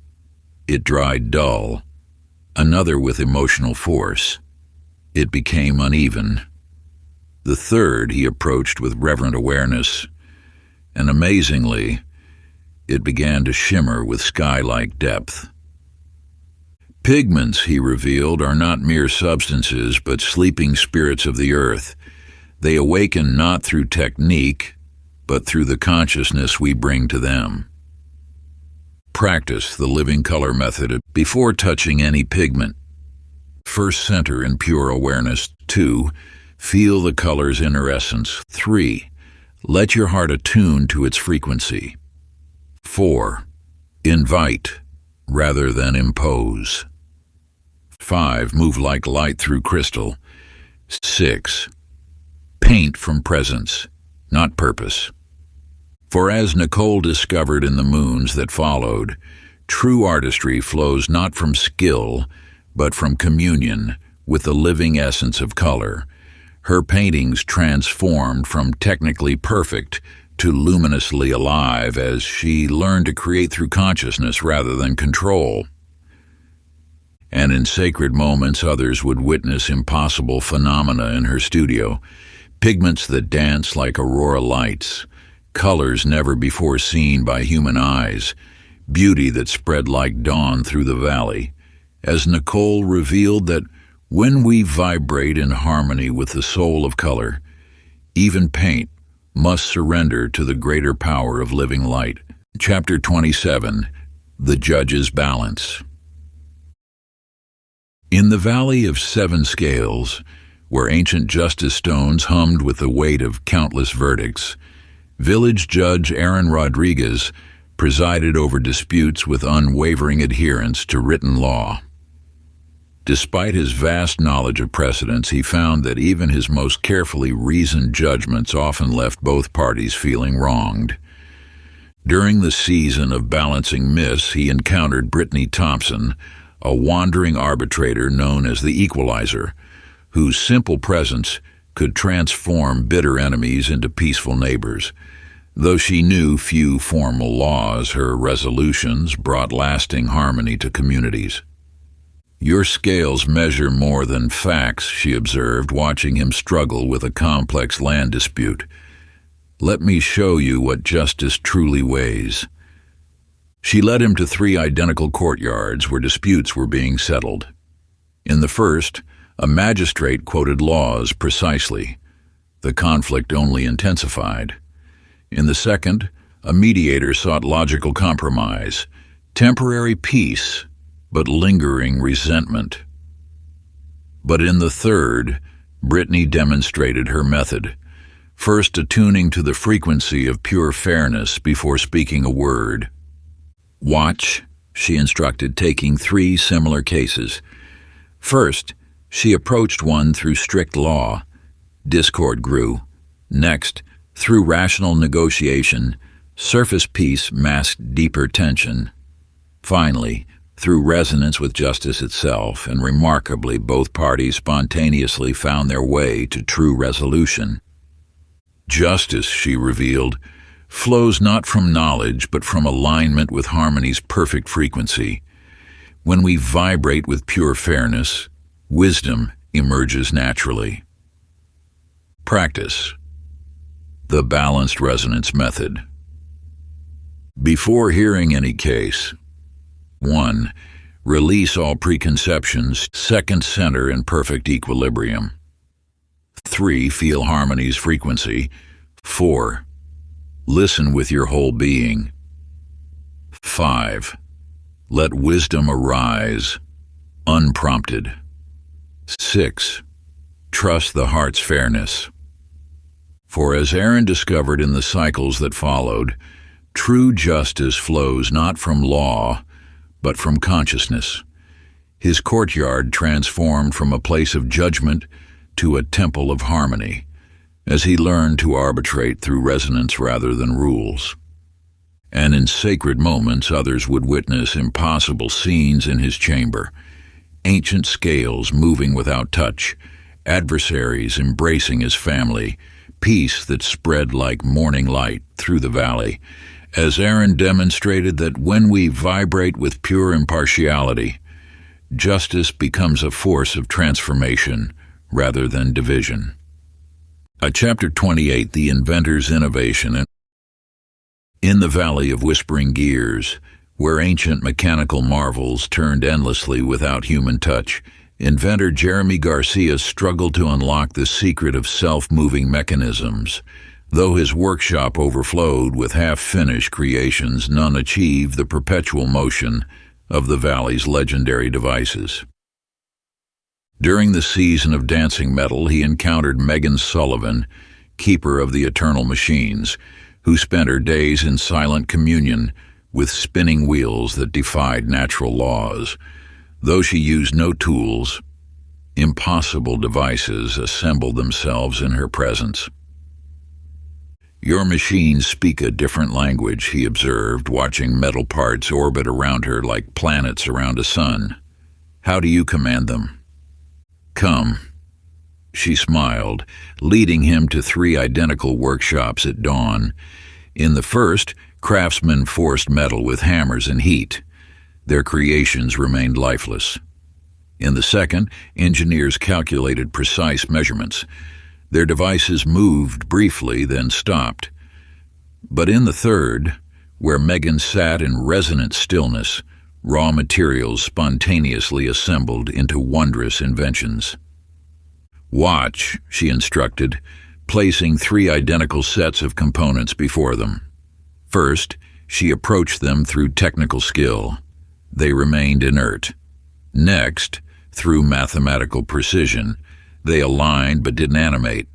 It dried dull. Another with emotional force. It became uneven. The third he approached with reverent awareness, and amazingly, it began to shimmer with sky-like depth. Pigments, he revealed, are not mere substances, but sleeping spirits of the earth. They awaken not through technique, but through the consciousness we bring to them. Practice the living color method before touching any pigment. First, center in pure awareness. 2, feel the color's inner essence. 3, let your heart attune to its frequency. 4, invite rather than impose. 5, move like light through crystal. 6, paint from presence, not purpose. For as Nicole discovered in the moons that followed, true artistry flows not from skill, but from communion with the living essence of color. Her paintings transformed from technically perfect to luminously alive as she learned to create through consciousness rather than control. And in sacred moments, others would witness impossible phenomena in her studio, pigments that dance like aurora lights, colors never before seen by human eyes, beauty that spread like dawn through the valley, as Nicole revealed that when we vibrate in harmony with the soul of color, even paint must surrender to the greater power of living light. Chapter 27, The Judge's Balance. In the Valley of 7 Scales, where ancient justice stones hummed with the weight of countless verdicts, village judge Aaron Rodriguez presided over disputes with unwavering adherence to written law. Despite his vast knowledge of precedents, he found that even his most carefully reasoned judgments often left both parties feeling wronged. During the season of balancing myths, he encountered Brittany Thompson, a wandering arbitrator known as the Equalizer, whose simple presence could transform bitter enemies into peaceful neighbors. Though she knew few formal laws, her resolutions brought lasting harmony to communities. "Your scales measure more than facts," she observed, watching him struggle with a complex land dispute. "Let me show you what justice truly weighs." She led him to 3 identical courtyards where disputes were being settled. In the first, a magistrate quoted laws precisely. The conflict only intensified. In the second, a mediator sought logical compromise, temporary peace, but lingering resentment. But in the third, Brittany demonstrated her method, first attuning to the frequency of pure fairness before speaking a word. "Watch," she instructed, taking 3 similar cases. First, she approached one through strict law. Discord grew. Next, through rational negotiation, surface peace masked deeper tension. Finally, through resonance with justice itself, and remarkably, both parties spontaneously found their way to true resolution. Justice, she revealed, flows not from knowledge, but from alignment with harmony's perfect frequency. When we vibrate with pure fairness, wisdom emerges naturally. Practice. The Balanced Resonance Method. Before hearing any case, 1. Release all preconceptions. 2. Center in perfect equilibrium. 3. Feel harmony's frequency. 4. Listen with your whole being. 5. Let wisdom arise, unprompted. 6. Trust the heart's fairness. For as Aaron discovered in the cycles that followed, true justice flows not from law, but from consciousness. His courtyard transformed from a place of judgment to a temple of harmony, as he learned to arbitrate through resonance rather than rules. And in sacred moments, others would witness impossible scenes in his chamber, ancient scales moving without touch, adversaries embracing his family, peace that spread like morning light through the valley, as Aaron demonstrated that when we vibrate with pure impartiality, justice becomes a force of transformation rather than division. Chapter 28, The Inventor's Innovation. In the Valley of Whispering Gears, where ancient mechanical marvels turned endlessly without human touch, inventor Jeremy Garcia struggled to unlock the secret of self-moving mechanisms. Though his workshop overflowed with half-finished creations, none achieved the perpetual motion of the valley's legendary devices. During the season of dancing metal, he encountered Megan Sullivan, keeper of the eternal machines, who spent her days in silent communion with spinning wheels that defied natural laws. Though she used no tools, impossible devices assembled themselves in her presence. "Your machines speak a different language," he observed, watching metal parts orbit around her like planets around a sun. "How do you command them?" "Come." She smiled, leading him to 3 identical workshops at dawn. In the first, craftsmen forced metal with hammers and heat. Their creations remained lifeless. In the second, engineers calculated precise measurements. Their devices moved briefly, then stopped. But in the third, where Megan sat in resonant stillness, raw materials spontaneously assembled into wondrous inventions. "Watch," she instructed, placing 3 identical sets of components before them. First, she approached them through technical skill. They remained inert. Next, through mathematical precision, they aligned but didn't animate.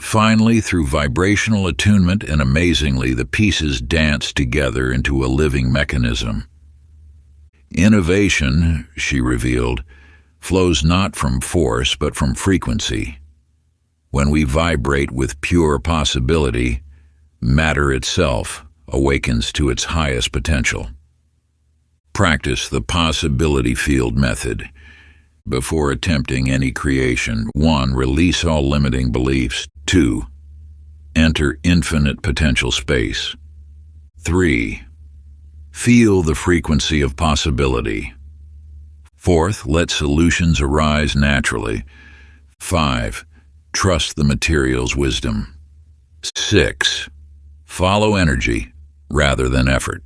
Finally, through vibrational attunement and amazingly, the pieces danced together into a living mechanism. "Innovation," she revealed, "flows not from force but from frequency. When we vibrate with pure possibility, matter itself awakens to its highest potential." Practice the possibility field method. Before attempting any creation, 1. Release all limiting beliefs. 2. Enter infinite potential space. 3. Feel the frequency of possibility. 4th, let solutions arise naturally. 5. Trust the material's wisdom. 6. Follow energy rather than effort.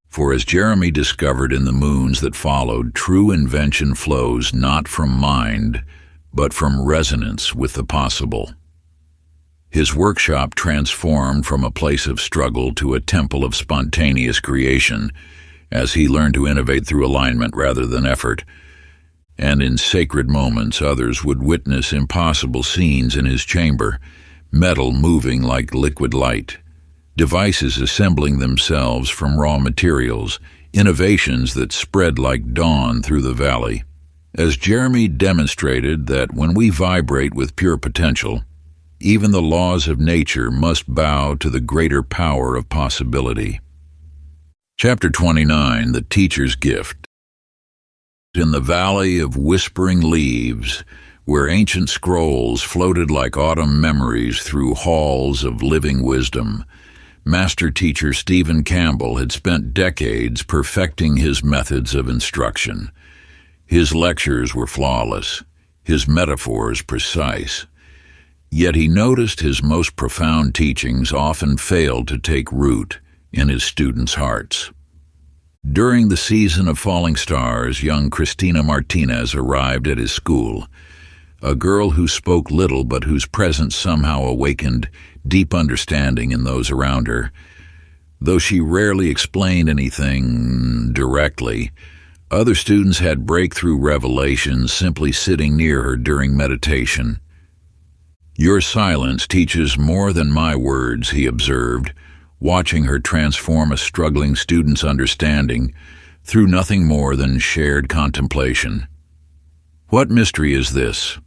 For as Jeremy discovered in the moons that followed, true invention flows not from mind, but from resonance with the possible. His workshop transformed from a place of struggle to a temple of spontaneous creation, as he learned to innovate through alignment rather than effort. And in sacred moments, others would witness impossible scenes in his chamber, metal moving like liquid light, devices assembling themselves from raw materials, innovations that spread like dawn through the valley. As Jeremy demonstrated that when we vibrate with pure potential, even the laws of nature must bow to the greater power of possibility. Chapter 29, The Teacher's Gift. In the Valley of Whispering Leaves, where ancient scrolls floated like autumn memories through halls of living wisdom, Master Teacher Stephen Campbell had spent decades perfecting his methods of instruction. His lectures were flawless, his metaphors precise. Yet he noticed his most profound teachings often failed to take root in his students' hearts. During the season of falling stars, young Christina Martinez arrived at his school, a girl who spoke little but whose presence somehow awakened deep understanding in those around her. Though she rarely explained anything directly, Other students had breakthrough revelations simply sitting near her during meditation. "Your silence teaches more than my words," he observed, watching her transform a struggling student's understanding through nothing more than shared contemplation. "What mystery is this?"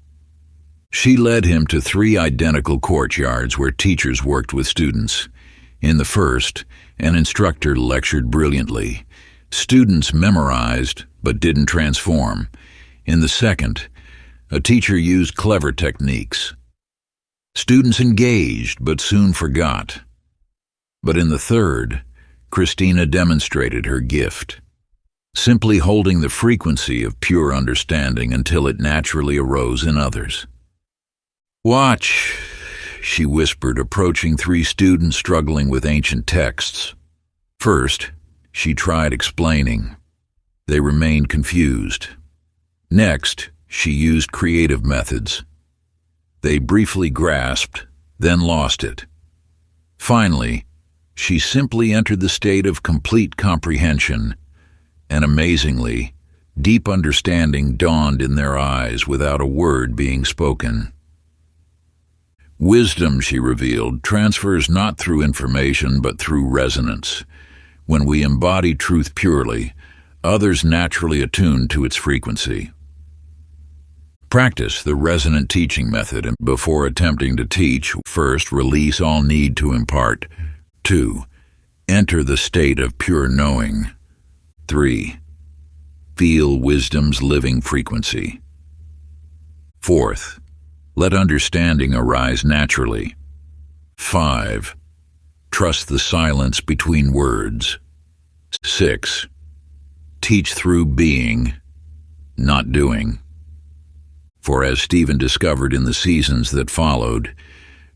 She led him to 3 identical courtyards where teachers worked with students. In the first, an instructor lectured brilliantly. Students memorized but didn't transform. In the second, a teacher used clever techniques. Students engaged but soon forgot. But in the third, Christina demonstrated her gift, simply holding the frequency of pure understanding until it naturally arose in others. "Watch," she whispered, approaching 3 students struggling with ancient texts. First, she tried explaining. They remained confused. Next, she used creative methods. They briefly grasped, then lost it. Finally, she simply entered the state of complete comprehension, and amazingly, deep understanding dawned in their eyes without a word being spoken. "Wisdom," she revealed, "transfers not through information but through resonance. When we embody truth purely, others naturally attune to its frequency." Practice the resonant teaching method, and before attempting to teach, first release all need to impart. 2. Enter the state of pure knowing. 3. Feel wisdom's living frequency. 4th, let understanding arise naturally. 5. Trust the silence between words. 6. Teach through being, not doing. For as Stephen discovered in the seasons that followed,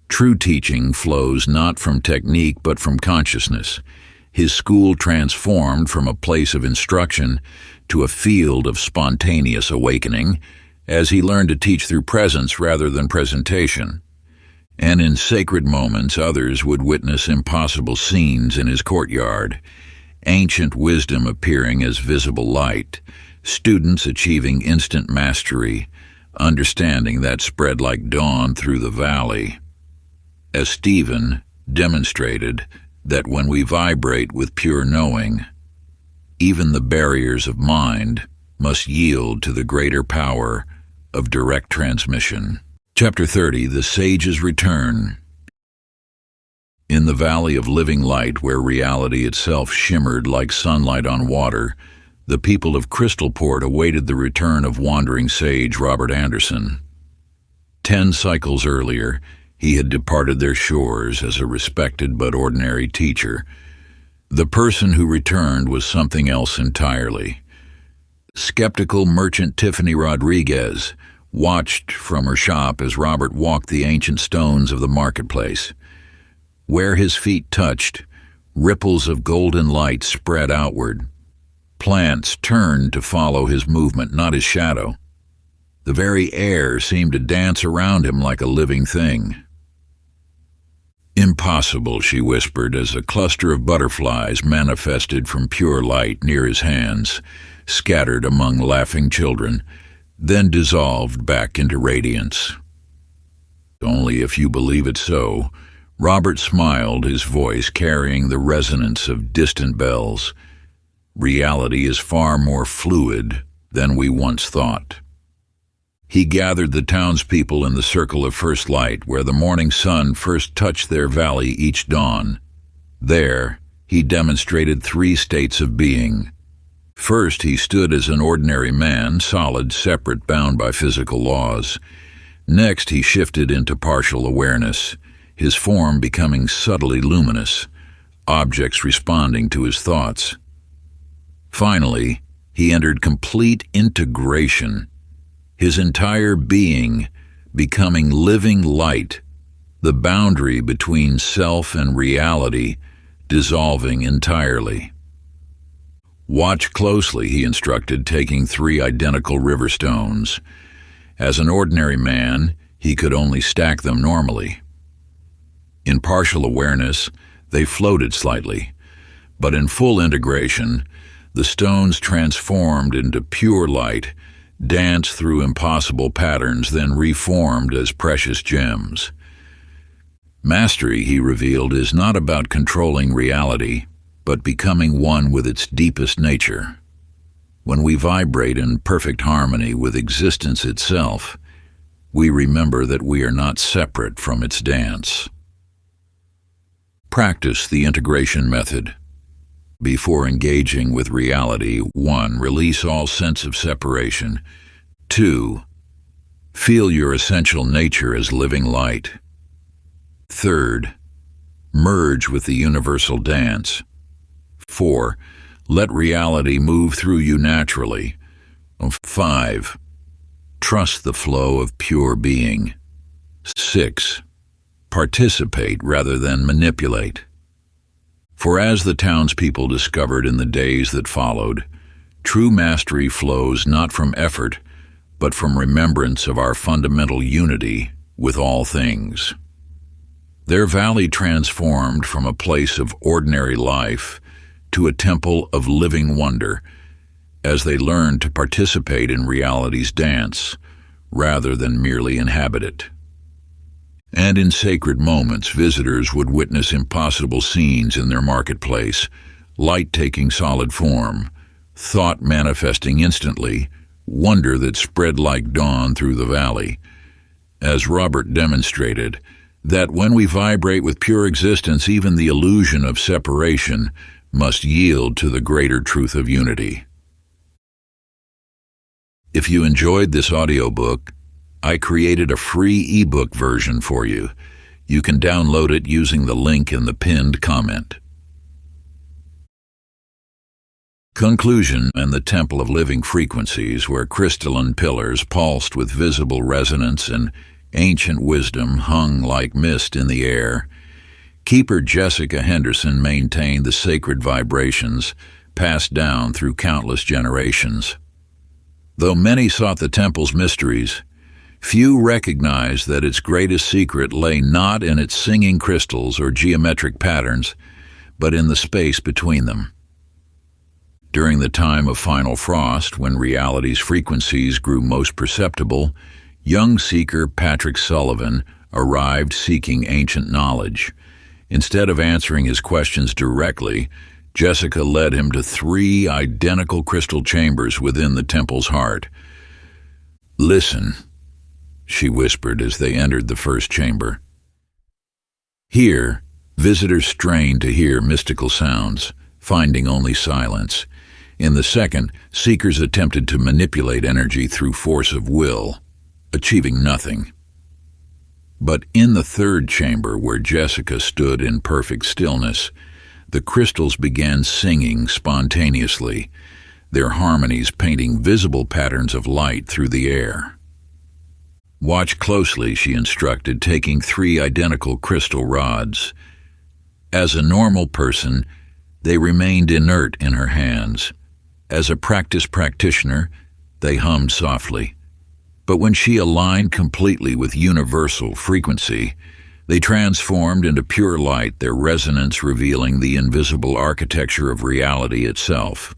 true teaching flows not from technique but from consciousness. His school transformed from a place of instruction to a field of spontaneous awakening as he learned to teach through presence rather than presentation. And in sacred moments, others would witness impossible scenes in his courtyard, ancient wisdom appearing as visible light, students achieving instant mastery, understanding that spread like dawn through the valley. As Stephen demonstrated that when we vibrate with pure knowing, even the barriers of mind must yield to the greater power of direct transmission. Chapter 30, The Sage's Return. In the valley of living light, where reality itself shimmered like sunlight on water, the people of Crystalport awaited the return of wandering sage Robert Anderson. 10 cycles earlier, he had departed their shores as a respected but ordinary teacher. The person who returned was something else entirely. Skeptical merchant Tiffany Rodriguez watched from her shop as Robert walked the ancient stones of the marketplace. Where his feet touched, ripples of golden light spread outward. Plants turned to follow his movement, not his shadow. The very air seemed to dance around him like a living thing. "Impossible," she whispered as a cluster of butterflies manifested from pure light near his hands, scattered among laughing children, then dissolved back into radiance. "Only if you believe it so." Robert smiled, his voice carrying the resonance of distant bells. "Reality is far more fluid than we once thought." He gathered the townspeople in the circle of first light, where the morning sun first touched their valley each dawn. There, he demonstrated 3 states of being. First, he stood as an ordinary man, solid, separate, bound by physical laws. Next, he shifted into partial awareness, his form becoming subtly luminous, objects responding to his thoughts. Finally, he entered complete integration, his entire being becoming living light, the boundary between self and reality dissolving entirely. "Watch closely," he instructed, taking 3 identical river stones. As an ordinary man, he could only stack them normally. In partial awareness, they floated slightly, but in full integration, The stones transformed into pure light, danced through impossible patterns, then reformed as precious gems. Mastery, he revealed, is not about controlling reality, but becoming one with its deepest nature. When we vibrate in perfect harmony with existence itself, we remember that we are not separate from its dance. Practice the integration method. Before engaging with reality, 1. Release all sense of separation. 2. Feel your essential nature as living light. 3. Merge with the universal dance. 4. Let reality move through you naturally. 5. Trust the flow of pure being. 6. Participate rather than manipulate. For as the townspeople discovered in the days that followed, true mastery flows not from effort, but from remembrance of our fundamental unity with all things. Their valley transformed from a place of ordinary life to a temple of living wonder, as they learned to participate in reality's dance, rather than merely inhabit it. And in sacred moments, visitors would witness impossible scenes in their marketplace, light taking solid form, thought manifesting instantly, wonder that spread like dawn through the valley. As Robert demonstrated, that when we vibrate with pure existence, even the illusion of separation must yield to the greater truth of unity. If you enjoyed this audiobook, I created a free ebook version for you. You can download it using the link in the pinned comment. Conclusion. And the temple of living frequencies, where crystalline pillars pulsed with visible resonance and ancient wisdom hung like mist in the air, Keeper Jessica Henderson maintained the sacred vibrations passed down through countless generations. Though many sought the temple's mysteries, few recognized that its greatest secret lay not in its singing crystals or geometric patterns, but in the space between them. During the time of final frost, when reality's frequencies grew most perceptible, young seeker Patrick Sullivan arrived seeking ancient knowledge. Instead of answering his questions directly, Jessica led him to 3 identical crystal chambers within the temple's heart. "Listen," she whispered as they entered the first chamber. Here, visitors strained to hear mystical sounds, finding only silence. In the second, seekers attempted to manipulate energy through force of will, achieving nothing. But in the third chamber, where Jessica stood in perfect stillness, the crystals began singing spontaneously, their harmonies painting visible patterns of light through the air. "Watch closely," she instructed, taking 3 identical crystal rods. As a normal person, they remained inert in her hands. As a practiced practitioner, they hummed softly. But when she aligned completely with universal frequency, they transformed into pure light, their resonance revealing the invisible architecture of reality itself.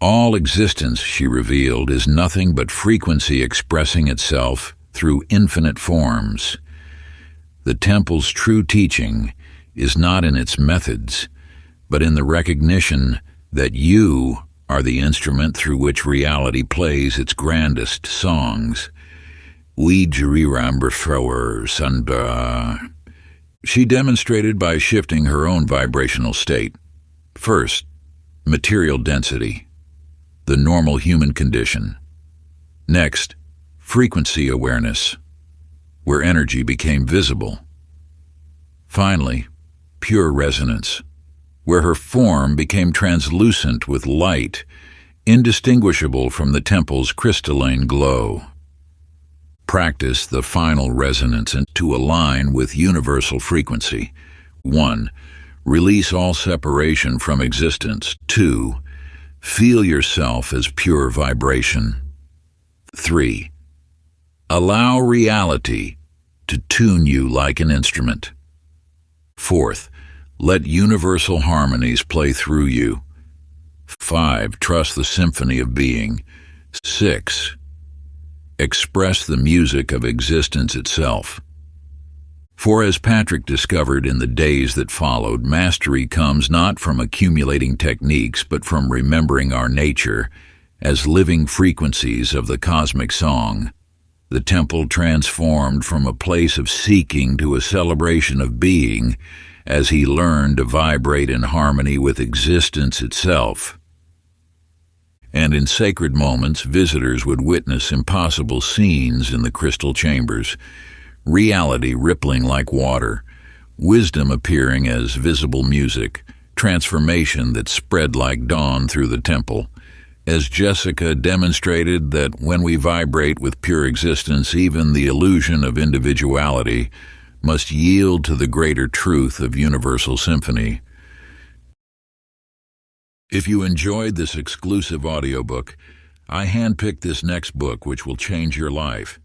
All existence, she revealed, is nothing but frequency expressing itself through infinite forms. The temple's true teaching is not in its methods, but in the recognition that you are the instrument through which reality plays its grandest songs. We Jiriramber Sunda. She demonstrated by shifting her own vibrational state. First, material density, the normal human condition. Next, frequency awareness, where energy became visible. Finally, pure resonance, where her form became translucent with light, indistinguishable from the temple's crystalline glow. Practice the final resonance and to align with universal frequency. 1. Release all separation from existence. 2. Feel yourself as pure vibration. 3. Allow reality to tune you like an instrument. 4th, let universal harmonies play through you. 5. Trust the symphony of being. 6. Express the music of existence itself. For as Patrick discovered in the days that followed, mastery comes not from accumulating techniques, but from remembering our nature as living frequencies of the cosmic song. The temple transformed from a place of seeking to a celebration of being as he learned to vibrate in harmony with existence itself. And in sacred moments, visitors would witness impossible scenes in the crystal chambers, reality rippling like water, wisdom appearing as visible music, transformation that spread like dawn through the temple. As Jessica demonstrated that when we vibrate with pure existence, even the illusion of individuality must yield to the greater truth of universal symphony. If you enjoyed this exclusive audiobook, I handpicked this next book which will change your life.